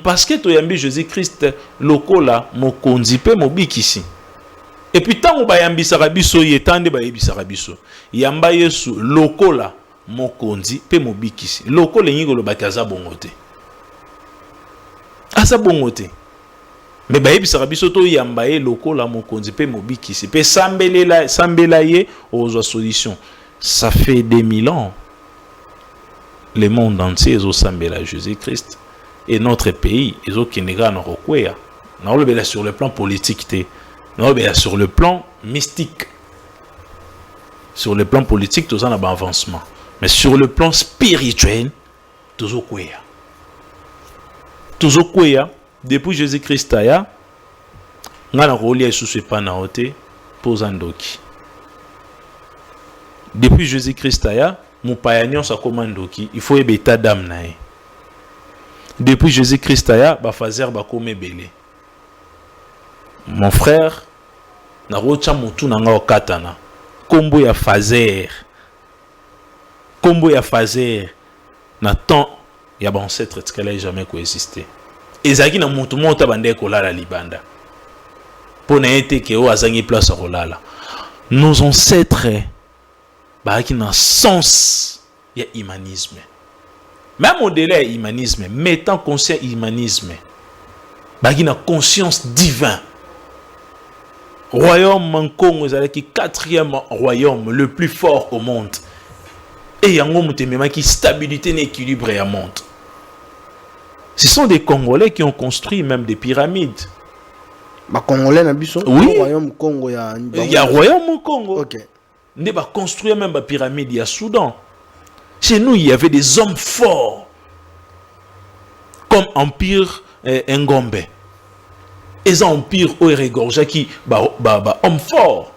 parce que to yambi Jésus Christ lokola mokonzi pe mobikisi. Et puis tant ba yambi sarabiso yetande ba yebi sarabiso. Yamba Yesu lokola mokonzi pe mobikisi. Lokola nyingo lo bakaza bongote. Asa bongote. Mais ba yebi sarabiso to yamba ye lokola mokonzi pe mobikisi. Pe sambela ye ozo solution. Ça fait 2000 ans. Le monde entier est au Sambela Jésus-Christ. Et notre pays est au Kénéga Norokwea. Nous sommes sur le plan politique. Nous sommes sur le plan mystique. Sur le plan politique, nous avons un avancement. Mais sur le plan spirituel, nous sommes Kwea. Nous sommes Kwea. Depuis Jésus-Christ, nous avons relié sous ce panaote pour Zandoki. Depuis Jésus-Christ, mon payanyon sa commandoki, il faut y état d'âme. Depuis Jésus-Christ, ba fazer ba kome belé. Mon frère, na rocha mutu nanga okatana. Kombo ya fazer. Kombo ya fazer. Na temps, ya ba ancêtre tkala jamais coexister. Ezaki na mutu monta bande kolala libanda. Pour na été ke o azangi place kolala. Nos ancêtres qui n'a sens il y a humanisme. Même au-delà de humanisme, mettant conscient humanisme, qui n'a conscience divin. Royaume Congo est le quatrième royaume le plus fort au monde. Et il y a un qui stabilité et équilibre à monde. Ce sont des Congolais qui ont construit même des pyramides. Congolais oui. Royaume Congo il y a Royaume Congo. OK. On va construire même des pyramides à Soudan. Chez nous, il y avait des hommes forts. Comme Empire Ngombe. Et Empire Oeregorja qui homme fort.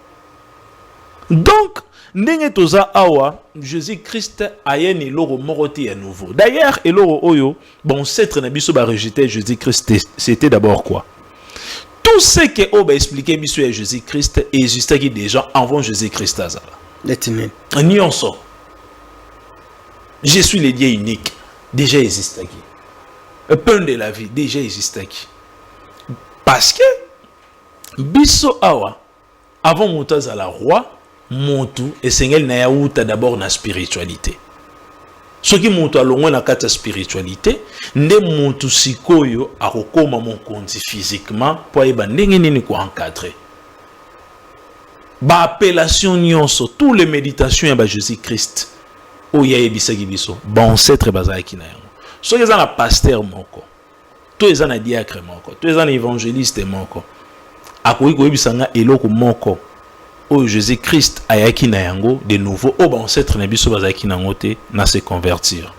Donc, Jésus-Christ a un loro moroti à nouveau. D'ailleurs, et loro oyo, bon, cette nabiso ba rejeté Jésus-Christ, c'était d'abord quoi? Tout ce que on va expliquer monsieur à Jésus-Christ existait déjà avant Jésus-Christ. Je suis le Dieu unique. Déjà existait. Le pain de la vie déjà existait. Parce que biso awa avant monter à la roi, montu et Seigneur na yaouta d'abord na spiritualité. Ce qui monte à l'ongwe na kata spiritualité, nde monte sikoyo akokoma mon konti physiquement pour yeba ndenge nini ko encadrer. Ba appellation nyonso, tous les méditations ya ba Jésus-Christ. O ya yebisaki biso, ba ancêtre bazaki na yango. So eza na pasteur moko. To eza na diacre moko. To eza na évangéliste moko. Akoki ko yebisanga eloko moko. O Jésus-Christ ayaki na yango de nouveau o ba ancêtre na biso bazaki na ngote na se convertir.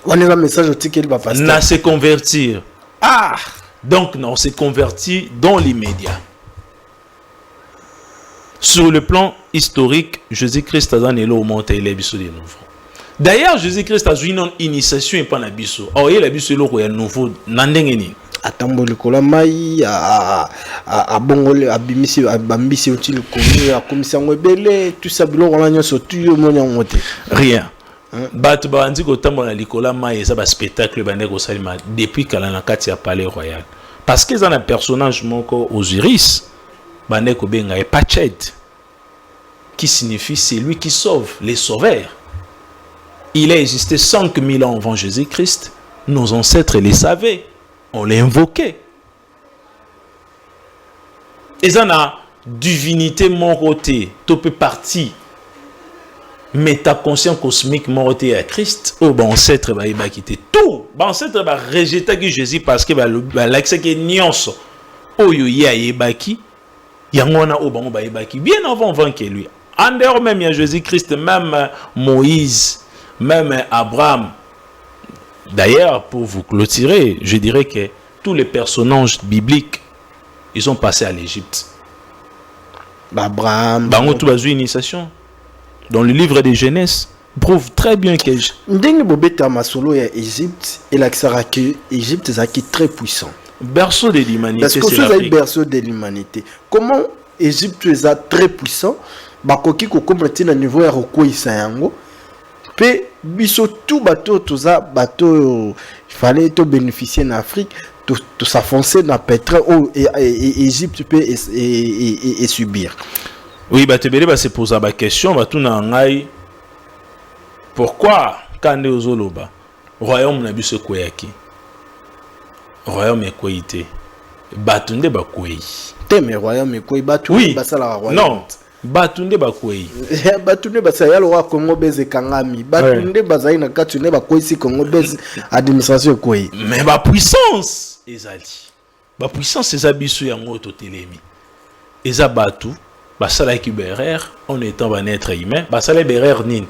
On a un message au ticket de pasteur. Na se convertir. Ah, donc non, on s'est converti dans l'immédiat. Sur le plan historique, Jésus-Christ a donné l'eau monté les biso de nouveau. D'ailleurs, Jésus-Christ a joué une initiation et pas la biso. Or, il a biso l'eau est nouveau. Nandengeni. Atambo le kolamai a bongole abimisi abambisi utile komi a commission webele tout ça bilo on a sur tout le monde rien. Batu bandi ko tambo na likola mai ça ba spectacle bande ko salima depuis kala na kati ya palais royal. Parce qu'ils ont un personnage moko Osiris bande ko benga e Pached qui signifie c'est lui qui sauve, les sauveurs. Il a existé 5000 ans avant Jésus-Christ. Nos ancêtres les savaient. On les invoquait. Et ça a divinité morotée, tout parti métaconscient cosmique morotée à Christ. Oh, ben ancêtre va y quitter tout. Ben ancêtre va rejeter que Jésus parce que l'accès qui est nyonso. Oh yo ya yebaki. Yangona oh ben ba yebaki bien avant que lui. En dehors même il y a Jésus-Christ, même Moïse, même Abraham. D'ailleurs, pour vous clôturer, je dirais que tous les personnages bibliques, ils sont passés à l'Égypte. Abraham, initiation. Dans le livre de Genèse, prouve très bien que Ndenge bobeta masolo ya Égypte et l'accès que Égypte est très puissant. Berceau de l'humanité. Parce que c'est le berceau de l'humanité. Comment Égypte est très puissant, bakoki ko comprendre na niveau ya kokoisa yango. Pe biso tout bateau toza bateau il fallait to bénéficier en Afrique to s'affoncer dans pétrole ou Égypte peut et subir. Oui, bateau belé se poser la question batou na ngai pourquoi quand ozoloba royaume na biso koyaki royaume ekoité batou nde bakoyi teme royaume ekoyi batou oui. basala royaume non batunde bakoyi batunde basaya lo Congo beze kangami batunde bazai na katune bakoyi si Congo beze administration koyi mais ba puissance ezali ba puissance ezabisu yango to telemi eza batu basala ki berer en étant un être humain basala berer nin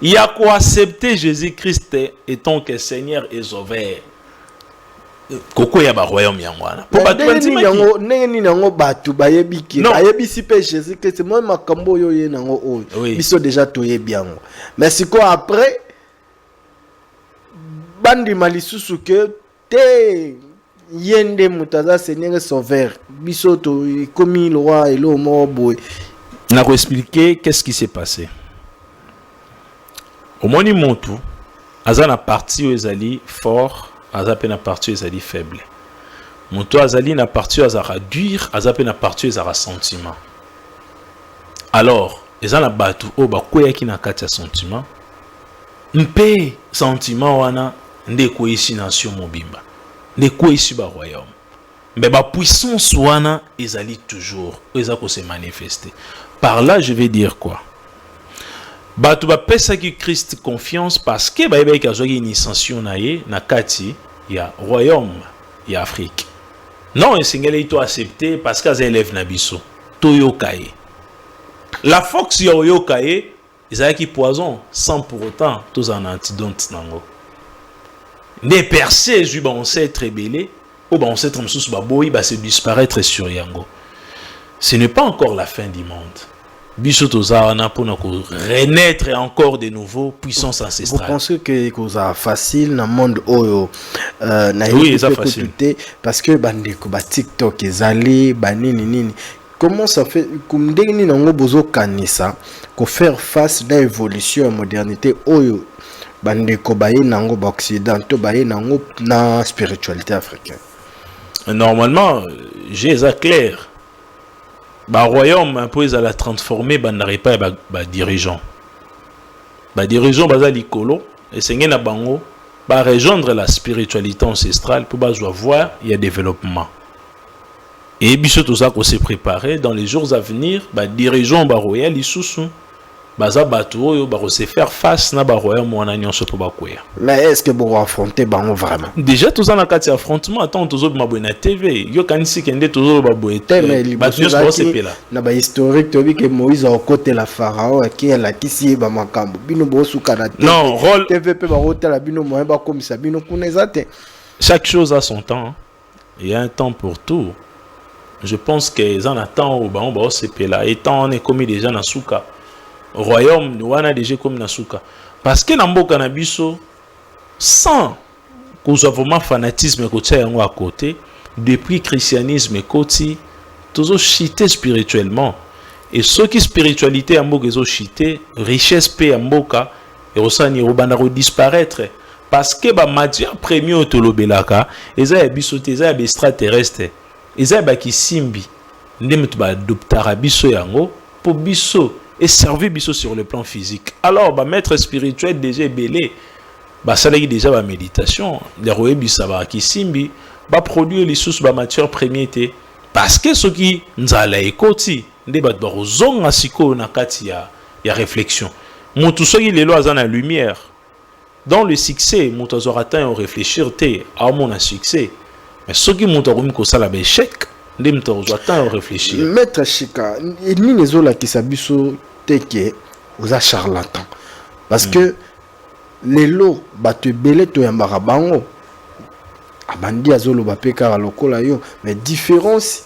il y a quoi accepter Jésus-Christ étant que Seigneur et Sauveur koko ya ba royaume yangwana po batu bantima yango neni nango batu bayebiki bayebisi pe Jésus Christ moi makambo yo ye nango o biso déjà toyebi yango mais siko après bandi malisusu que te yende mutaza Seigneur Sauveur biso to komi le roi et le mobo na ko expliquer qu'est-ce qui s'est passé au moni montu azana parti ezali fort azape na partie ezali faible. Moto azali na partie azara dur, azape na partie azara sentiment. Alors, ezala batu o ba koyaki na kati ya sentiment. Mpe sentiment wana nde koyisi nation mobimba. Nde koyisi ba royaume. Mais ba puissance wana ezali toujours ezako se manifester. Par là, je vais dire quoi? Batu ba pesa ki Christ confiance parce que ba yeba kazoki initiation na ye na kati ya royaume ya Afrique. Non, esengeli ito accepter parce que za élève na biso to yokaye. La fox ya yokaye ezaki poison sans pour autant tous en antidote nango. Ne percé ju ba ancêtre belé ou ba ancêtre msusu ba boyi ba se disparaître sur yango. Ce n'est pas encore la fin du monde. Bisotozana pour nous renaître encore de nouveau puissance ancestrale. Vous pensez que c'est facile dans le monde où oui, c'est facile parce que bandeko ba TikTok ezali banini nini comment ça fait comme ndeni nango bozo kanisa ko faire face à l'évolution et modernité oyo bandeko baye nango ba occidentaux baye nango na spiritualité africaine. Normalement, j'ai ça clair. Bah royaume un peu ils allaient transformer bah n'arrive pas bah dirigeant bah baza likolo et c'est na bango va rejoindre la spiritualité ancestrale pour voir il y a développement. Et biso tout ça qu'on s'est préparé dans les jours à venir, bah dirigeants ba royal isusu baza bato yo ba se faire face na ba royal mona nyonso pour bakoya. Mais est-ce que vous affronter bango vraiment? Déjà tout ça na kati affrontement attends toujours ma na TV yo kanisi kende toujours ba boete bato nyonso se pela na ba historique to bi que Moïse a côté la pharaon qui a la kisi ba makambo bino bo suka na TV. Non, rôle TVP ba hôtel la bino moyen ba comme ça bino kunezate. Chaque chose a son temps. Hein. Il y a un temps pour tout. Je pense qu'ils en attendent au bas, on se là. Étant on est commis déjà dans souka. Au royaume, nous on a déjà commis dans souka. Parce que dans le cannabiso, sans qu'on soit vraiment fanatisme à côté, depuis christianisme et côté, toujours chité spirituellement. Et ceux qui spiritualité en boka, ils ont chité, richesse paix en boka, et au sein de disparaître. Parce que la matière première au Tolobelaka, ils ont bisoté, ils ont extraterrestre. Ils ont qui simbi, ndem tu ba adoptara biso yango pour biso et servir biso sur le plan physique. Alors ba maître spirituel déjà belé, ba salaki déjà ba méditation, les roé bisa ba qui simbi, ba produire les sources ba matière première té parce que ce qui nzala ekoti ndé ba rozonga siko na kati ya réflexion. Mutu soki lelo azana lumière. Dans le succès, mutu azorata on réfléchir té à mon succès. Mais ceux qui montent au ça la échec, les mentors doivent réfléchir. Maître Chika, il n'y a pas qui s'abussent teke aux charlatans. Parce que les lots battent belé to yambara bango. Abandi azolo bapeka lokola yo, mais différence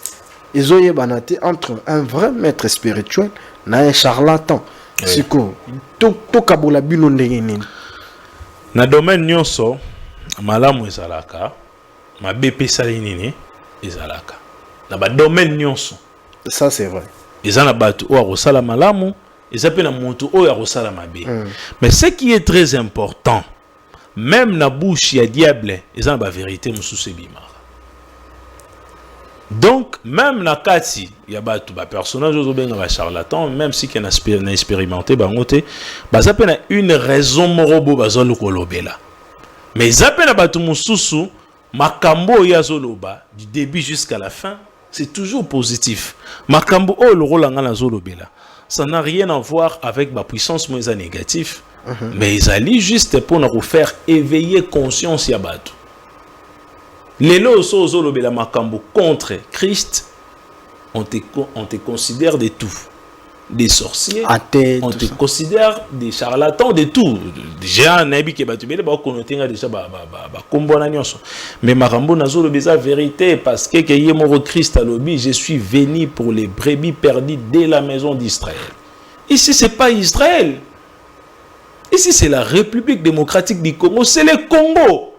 ils ont banate entre un vrai maître spirituel et un charlatan. C'est quoi? To kabola bino ndenge nini. Na domaine nyonso malamu ezalaka. Ma BP salinini ezalaka na ba domaine nyonso. Ça c'est vrai. Ezana batu o arosala malamu, ezapena muntu o arosala mabe. Mais ce qui est très important, même na bouche ya diable, ezana ba vérité mususu bimara. Donc même na kati ya batu ba personnage ozo benga ba charlatan, même si qu'il na expérimenté bangote, bazapena une raison morobo bazolo kolobela. Mais zapena batu mususu Makambo yazoloba du début jusqu'à la fin, c'est toujours positif. Makambo o le rôle en zolobela. Ça n'a rien à voir avec ma puissance moins négative, mais ils allaient juste pour nous faire éveiller conscience yabatu. Les lots zolobela makambo contre Christ, on te considère de tout. Des sorciers, on te considère des charlatans, de tout. Déjà, un ami qui est battu, déjà mais Marambo Nazo le bizarre vérité parce que mon Christ à l'obi, je suis venu pour les brebis perdues dès la maison d'Israël. Ici, c'est pas Israël. Ici, c'est la République démocratique du Congo, c'est le Congo.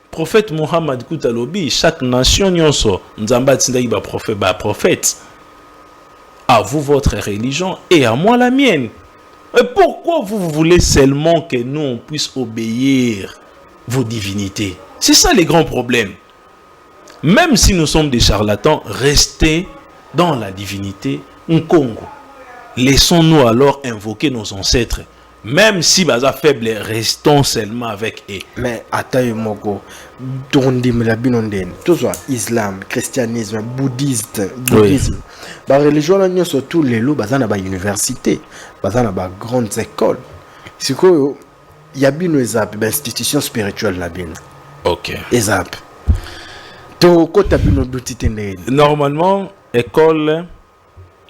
Prophète Mohammed Koutalobi, chaque nation nyonso, Nzamba Tindai ba prophète. À vous votre religion et à moi la mienne. Et pourquoi vous voulez seulement que nous on puisse obéir vos divinités? C'est ça les grands problèmes. Même si nous sommes des charlatans, restez dans la divinité Nkongo. Laissons-nous alors invoquer nos ancêtres. Même si baza faible, restons seulement avec eux. Mais attends moko, dondim la binonden, tout soit islam, christianisme, bouddhisme. Ba religion là surtout les lots baza na ba université, baza na ba grandes écoles. C'est quoi il y a bino ezap ba institution spirituelle la bin. OK. Ezap. To kota bino dotitende. Normalement école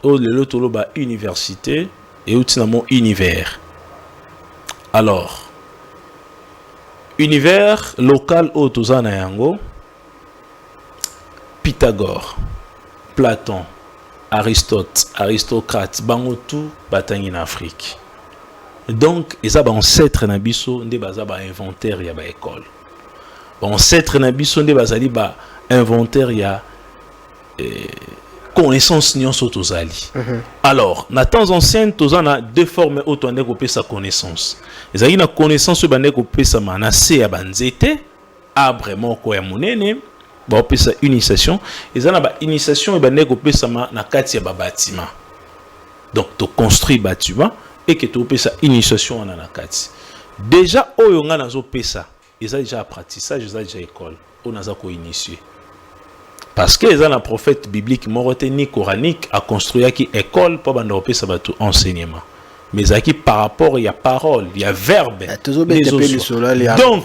au le lot to ba université et outinamo univers. Alors, univers local au Tozana Yango, Pythagore, Platon, Aristote, aristocrate, Bangotou, Batang en Afrique. Donc, ils ont ancêtre nabiso, des bazaba inventaire ya ba école. Ancêtre nabiso, des bazali ba inventaire ya connaissance nyonso tozali. Alors, na temps ancien tozana deux formes autant de couper sa connaissance. Ezali na connaissance bande couper sa manase ya banzete, arbre moko ya monene, ba couper sa initiation, ezana ba initiation e bande couper sa na kati ya ba bâtiment. Donc to construit bâtiment et que to couper sa initiation na kati. déjà oyo nga nazo pesa ils ont déjà apprentissage ils ont déjà école on a ko initier parce que ils ont un prophète biblique moroteni coranique a construit qui école pour bando pesa bato enseignement mais qui par rapport il y a parole il y a verbe donc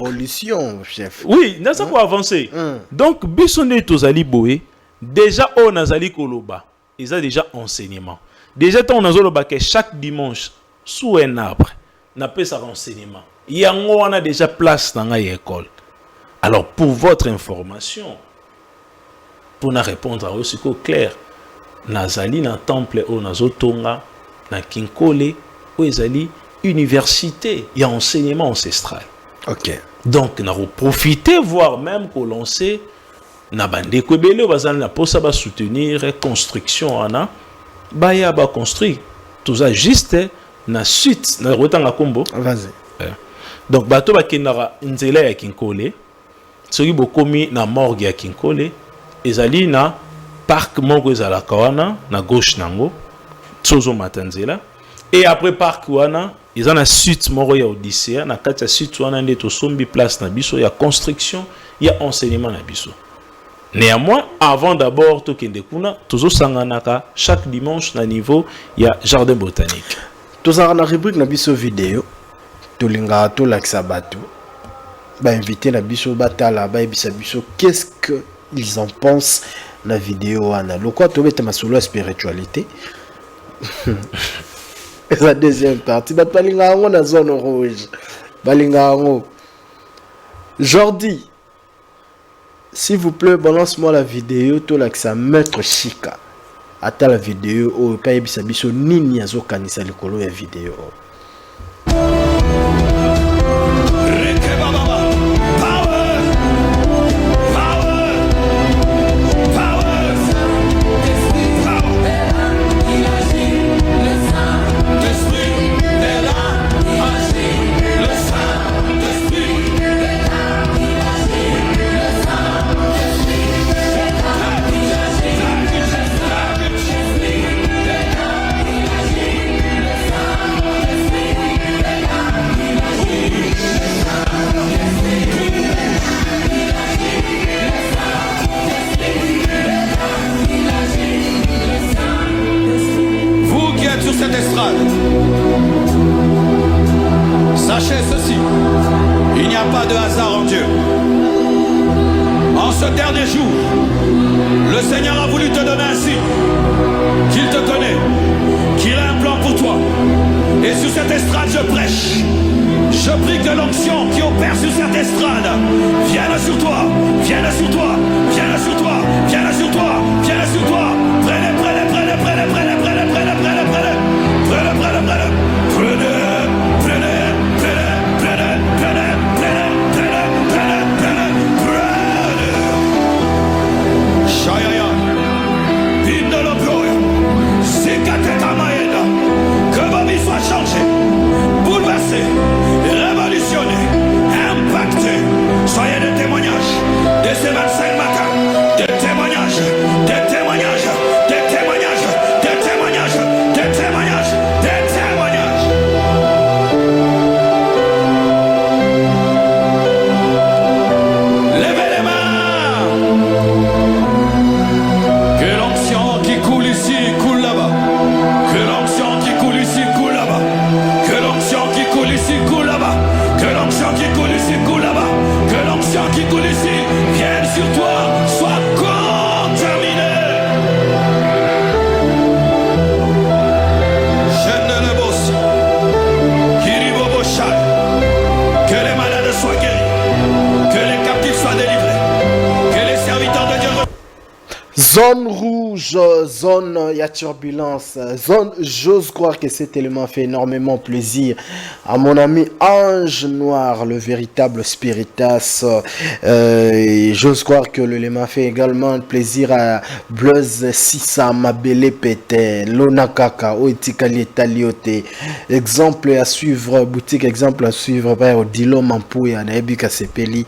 évolution chef oui n'a ça quoi avancer donc bisonné tozali boé déjà on azali koloba ils ont déjà enseignement déjà on azoloba que chaque dimanche sous un arbre n'a pas sa renseignement il y a on a déjà place dans l'école alors pour votre information pour na répondre à aussi clair nazali na temple o nazotonga na Kinkole o ezali université il y a enseignement ancestral OK donc na profiter voire même ko lancer na bande ko belé bazana na posa ba soutenir construction ana ba ya ba construire tout ça juste na suite na rotanga kombo vas-y donc bato ba kinara nzela ya Kinkole soki bokomi na morgue ya Kinkole ezali na parc moko ezala kawana na gauche nango sozo matanzela et après parc wana ils na suite moko ya Odyssée na kati ya suite wana nde to sombi place na biso ya construction ya enseignement na biso néanmoins avant d'abord to kende kuna tozo sanganaka chaque dimanche na niveau ya jardin botanique tozara na rubrique na biso vidéo to linga to laksa bato ba inviter na biso batala ba ebisa biso qu'est-ce que ils en pensent la vidéo ana lokwa to beta masolo spiritualité et la deuxième partie bat balinga ngo na zone rouge balinga ngo Jordi s'il vous plaît balance-moi la vidéo to laksa maître Chika ata la vidéo o pa ebisa biso nini azokanisa likolo ya vidéo Sachez ceci, il n'y a pas de hasard en Dieu. En ce dernier jour, le Seigneur a voulu te donner un signe, qu'il te connaît, qu'il a un plan pour toi. Et sur cette estrade, je prêche. Je prie que l'onction qui opère sur cette estrade vienne sur toi, vienne sur toi, vienne sur toi, vienne sur toi, vienne sur toi. Prenez, prenez, prenez, prenez, prenez, prenez, prenez, prenez, prenez, prenez, prenez, prenez, prenez. Que ma vie soit changée, bouleversée, révolutionnée, impactée. Soyez des témoignages de ces 25 matins, des témoignages, des témoignages, des témoignages, des témoignages, des témoignages, des témoignages. Levez les mains. Que l'onction qui coule ici coule là-bas. Que l'onction qui coule ici coule là-bas. Que l'onction qui coule ici coule là-bas. Que l'onction qui coule ici coule là-bas. Que l'onction qui coule ici vienne sur toi, soit contaminée. Jeune de Lebos, Kiribobochal, que les malades soient guéris, que les captifs soient délivrés, que les serviteurs de Dieu. Zone rouge, zone, il y a turbulence, zone, j'ose croire que cet élément fait énormément plaisir à mon ami Ange Noir, le véritable spiritas. J'ose croire que l'élément fait également plaisir à Blaise Sissa, Mabele Pete, Lona Kaka, Oetikali Taliote. Exemple à suivre, boutique exemple à suivre, par Odilo Mampouya, Naebika Sepeli,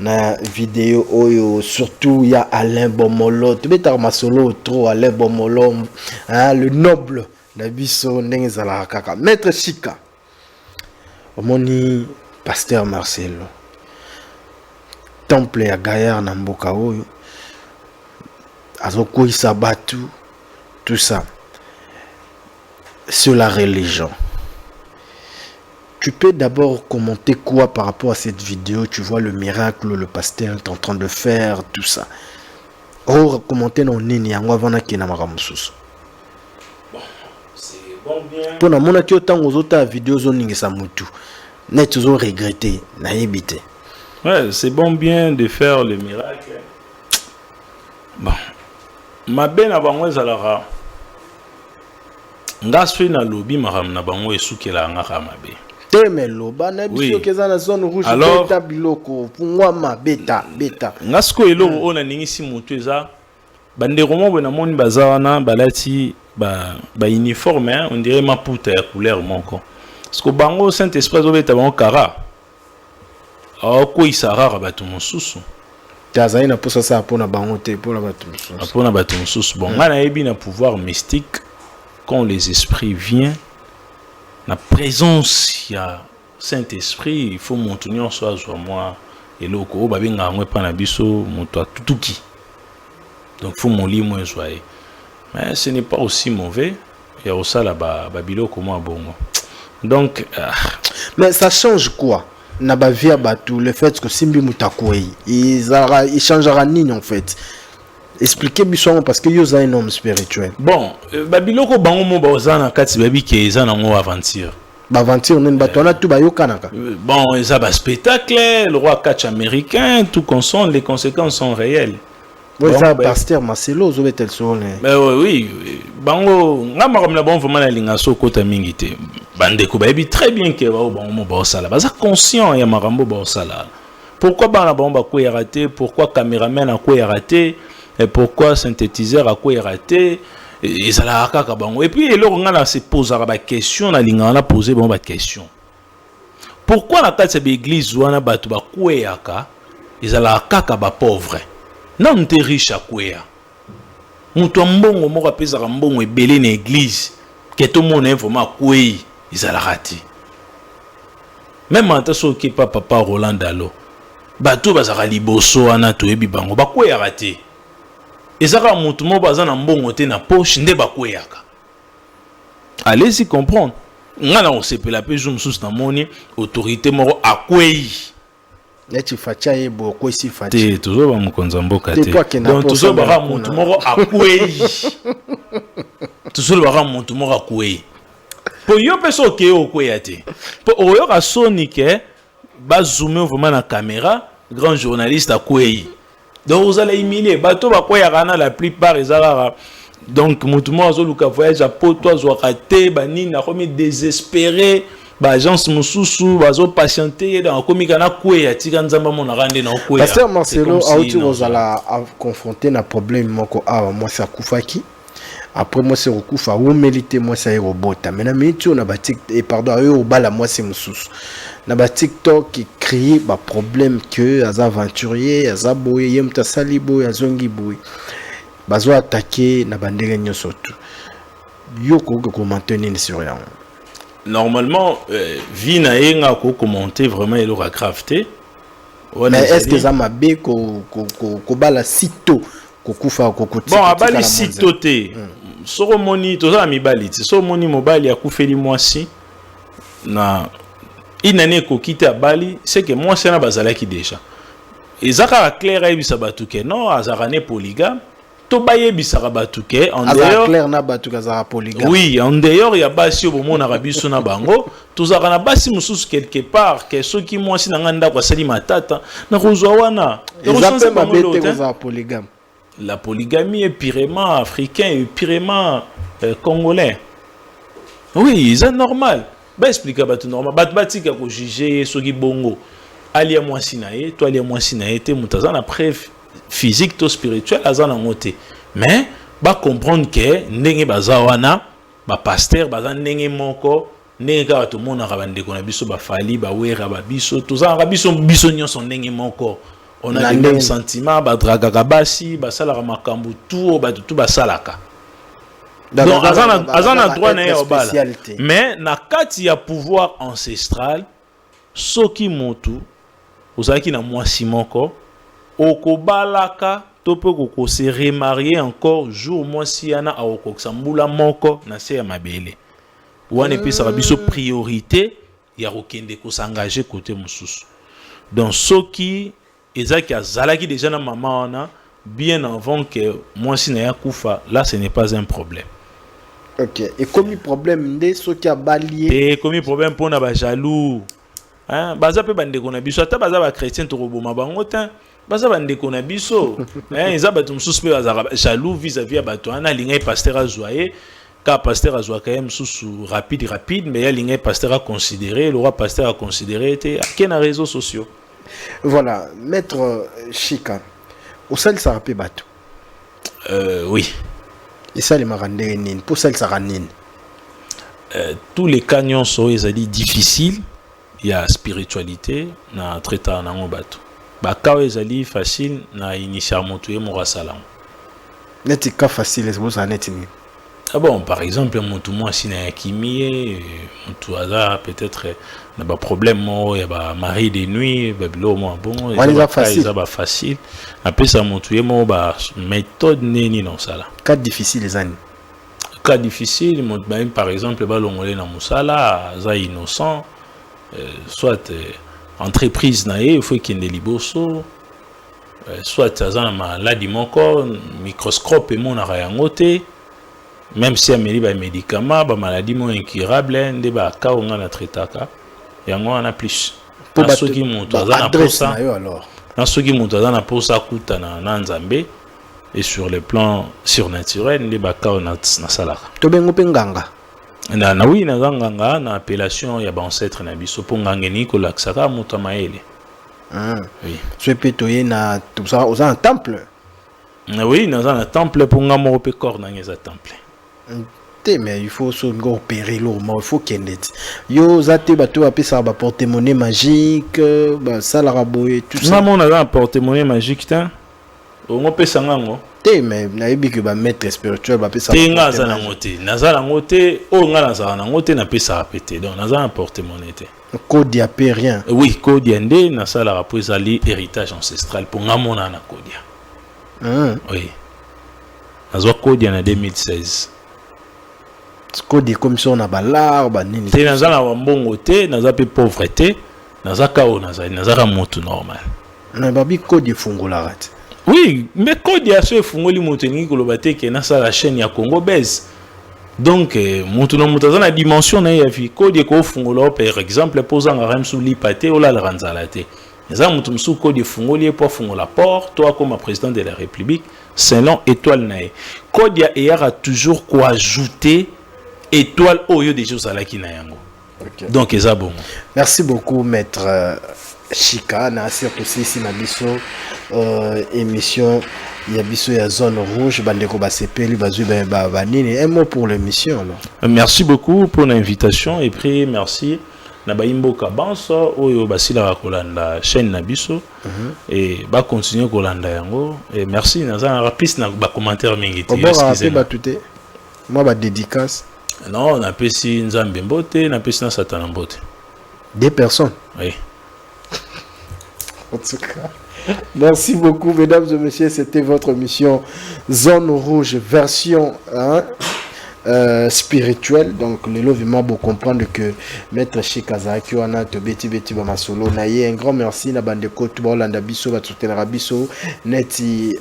na vidéo, oyo, surtout il y a Alain Bomolo. Masolo trop Alain Bomolo, hein, le noble la biso ndenge zala kaka maître Chika omoni Pasteur Marcelo. Temple ya Gaillard na mboka oyo. Azokoisa batu, tout ça. Sur la religion. Tu peux d'abord commenter quoi par rapport à cette vidéo? Tu vois le miracle, le pasteur est en train de faire, tout ça. Or, commenter non nini yango avant ki na makamususu. Bon, c'est bon bien. Pour na mona ki otango ozota vidéo zo ningisa mutu. Net zo regretter na yebite. Ouais, c'est bon bien de faire le miracle. Bon. Ma ben avant ezalaka. Ngaswe na lobby maram na bango esukela nga mabe. Temelo bana biso keza na zone rouge beta biloko pungwa ma beta. Ngasko eloko ona ningisi mutu eza bande romo bona moni bazawana balati ba uniforme hein, on dirait maputa ya couleur moko. Parce que bango Saint-Esprit zo beta bango kara. Ko isara batu mosusu. Tazai na posa sa pona bango te pona batu mosusu. Pona batu mosusu. Bon, ngana yebi na pouvoir mystique quand les esprits viennent. La présence, il y a Saint-Esprit, il faut maintenir soit moi et l'autre, babinga moi pas na biso, monto tutuki. Donc faut mon lit moins joyeux. Mais ce n'est pas aussi mauvais. Il y a aussi là-bas babilo comment bon. Donc mais ça change quoi? Na ba via batu le fait que simbi mutakoi, il changera nini en fait? Expliquez biso parce que yoza un homme spirituel. Bon, babiloko bango mo bazana kati babi ke ezana ngo aventure. Ba aventure non batona tout ba yokanaka. Bon, ça ba spectacle, le roi catch américain, tout consent, les conséquences sont réelles. Oui, ça pasteur Marcelo zo betel sone. Mais oui, bango ngama comme la bon vraiment la linga so kota mingite. Bande ko babi très bien que ba bango mo ba sala. Ba conscient ya marambo ba sala. Pourquoi ba bon ba ko raté, pourquoi caméraman a ko raté? Et pourquoi synthétiseur a quoi raté et ça la kaka bango et puis alors on a se poser la question na linga on a posé bon ba question pourquoi la tête de l'église wana batu ba kweyaka ils ala kaka ba pauvre non te riche a kweya mutu mbongo moko pesa mbongo ebele na église que tout le monde vraiment kwei ils ala raté même en taso ki papa Roland Dalo batu bazaka liboso wana to ebi bango ba kweya raté. Et ça va monter mon bazan en bon côté na poche nde bakweyaka. Allez-y comprendre. Ngana on sait la paix zoom sous na moni autorité moro akwei. Neti facha yebo ko si facha. Te toujours ba mukonza mboka te. Donc toujours ba monter moro akwei. Toujours ba monter moro akwei. Po yo peso ke okweya te. Po oyo ka sonike ba zoomer vraiment na caméra grand journaliste akwei. Donc vous allez humilier bateau ba quoi yana la plupart ezalaka donc mutumo azoluka voyage à poto azwakate bani na komi désespéré ba agence mususu bazo patienter dans komi kana kweya tika nzamba mona rande na kweya. Pasteur Marcelo auti ozala confronter na problème moko awa moi ça kufaki après moi c'est okufa ou mériter moi ça robota mais na minute on a batik et pardon eux bala moi c'est mususu na ba TikTok qui crée ba problème que az aventurier az aboye yemta salibo ya zongi boy bazo attaquer na bandenge nyoso tout yo ko commenter ni sur rien. Normalement vie na yenga ko commenter vraiment il aura crafté. Mais est-ce que ça m'a bé ko bala sito ko kufa ko ko bon abali sito te soro moni to za mi baliti so moni mobali akufeli mwasi na inane ko kita bali c'est que moi c'est na bazalaki déjà ezaka clair ebisa batuke non azarane polygame to baye bisaka batuke en dehors clair na batuka za polygame oui en dehors ya basi obo na rabiso na bango tozaka na basi mususu quelque part que ceux qui mwasi na nganda kwa sali matata na kozwa wana ezapé mabete za polygame. La polygamie est purement africain et purement congolais. Oui, c'est normal. Bah explique à tout normal. Batika ko juger soki bongo. Alia moi sinaye, toi alia moi sinaye te mutaza na preuve physique to spirituelle azana ngote. Mais ba comprendre que ndenge bazawana ba pasteur baza ndenge moko ndenge ka to mona ka bandeko na biso ba fali ba wera ba biso toza ka biso nyonso ndenge moko. On a les mêmes sentiments, badraga basi, basala makambu tout, tout basalaka. Donc azana droit na yobala. Mais na kati ya pouvoir ancestral, soki motu ozalaki na mwasi moko okobalaka to pe koko se remarier encore jour mwasi yana akokokisa mbula moko na se ya mabele wana epesaka biso priorité ya kokende kosangager côté mosusu. Donc soki ezaki azalaki déjà na mama wana bien avant que mwasi na ya kufa, là ce n'est pas un problème. Ok, et comme problème nde soki abalié et comme problème pour na ba jaloux hein, baza pe bandeko na biso ata baza ba chrétien to koboma bango ta baza bandeko na biso hein, eza bato mususu pe baza jaloux vis-à-vis ya bato ana linga pasteur azoye ka pasteur azoa quand même sous rapide mais ya linga pasteur a considéré le roi pasteur a considéré était à na réseaux sociaux. Voilà, maître Chika au sel ça rappelle bato oui. Et ça les marandé nine pour celle ça ranine. Tous les canyons sont difficiles. Il y a spiritualité na traita na ngobato. Ba kawe ezali facile na initier motuye mo rasala. Neti ka facile c'est ça neti ni. Ah bon, par exemple motu mo sina yakimiye motu aza peut-être na ba problème mo ya ba mari de nuit ba bilo mo bon ça ba facile. Après ça motuye mo ba méthode neni non sala. Cas difficile les années. Cas difficile par exemple ba longolé na musala za innocent. Soit entreprise nae il faut qu'il y ait des liboso soit azana maladi moko microscope et mon arayangote même si ameli ba médicament ba maladie mo incurable nde ba kaonga na traitaka yango ana plus pour soki monto azana posa alors na soki monto azana posa kuta na nzambe et sur le plan surnaturel nde ba kaona na salaka to bengo penganga na oui na nganga na appellation ya ba ancêtre na biso po ngangeni ko laksaka moto maele. Oui. Tu peux toyer na tout ça aux un temple. Oui, dans un temple pour ngamo pe corps na ngeza temple. Mais il faut so ngo opérer l'eau, il faut qu'il ait. Yo zate bato apé ça ba porte-monnaie magique, ba salaraboye tout ça. Ngamo na porte-monnaie magique ta. On peut sangango. Mais nayebi que ba maître spirituel ba pesa tenga za na ngote nazala ngote o nga nazala na ngote na pesa pété donc nazala porte-monnaie te code ya pe rien. Oui, code yende na sala rapport ali héritage ancestral pour ngamona na code. Oui. Nazwa code na 2016. Code comme ça on a balar ba nini. Te nazala wa mbongo te naza pe pauvreté naza kao nazala motu normal. Na babi code fungola rat. Oui, mais code ya so fungoli moteningi kolobate ke na sa la chaîne ya Congo Bez. Donc motu na motu na dimension na ya vie code ko fungola par exemple posanga rem sous lipate ou la ranzalate. Eza motu msu code fungoli pour fungola port toi comme président de la République selon étoile nae. Code ya a toujours quoi ajouter étoile oyo des choses à la ki na yango. Okay. Donc eza bon. Merci beaucoup maître Chika na surtout ici na biso émission ya biso ya zone rouge bandeko ba sepeli bazui ba nini un mot pour l'émission alors. Merci beaucoup pour l'invitation et puis merci na ba imboka banso oyo basila kolanda chaîne na biso et ba continuer kolanda yango et merci na za rapide na ba commentaire mingi te excusez-moi tout moi ba dédicace non na pesi nzambe mbote na pesi na satana mbote des personnes. Oui. En tout cas, merci beaucoup, mesdames et messieurs. C'était votre émission Zone Rouge, version spirituelle. Donc, le levement pour comprendre que Maître Chikazaki, on a te beti bamasolo. Naye, un grand merci. Na bande kote Bolanda biso, batutela biso. Neti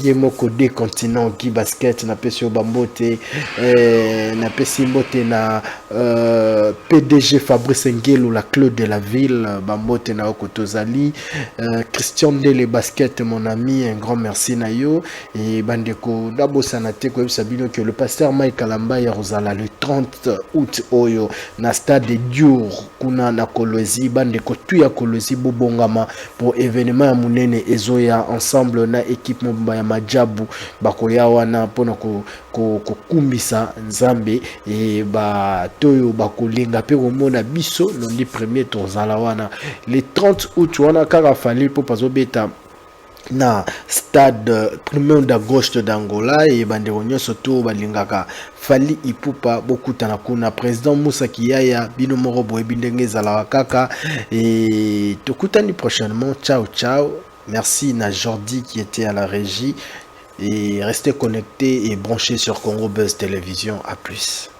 yemoko de continent qui basket na pesio bambote, na pesi mbote na PDG Fabrice Ngelo, la Claude de la ville, bambote na okotozali. Christian Dele basket, mon ami, un grand merci na yo. Et bandeko d'abo sanate ko sabino que le pasteur Mike Kalamba ya Rosala le 30 août oyo na stade de Diour kuna na Kolwezi bandeko tu ya Kolwezi bobongama pour événement ya munene ezoya ensemble na équipe mobimba ya Majabu bakoya wana pona ko kumbisa nzambe et ba toyo bakolinga pe komona biso lundi premier tozala wana le 30 août wana kaka fali po pazobeta na stade premier d'Auguste d'Angola et banderonyo soto balingaka Fally Ipupa bokutana kuna président Moussa Kiyaya bino moko boye bindenge zala kaka et tokutani prochainement. Ciao ciao, merci na Jordi qui était à la régie et restez connectés et branchés sur Congo Buzz Télévision. À plus.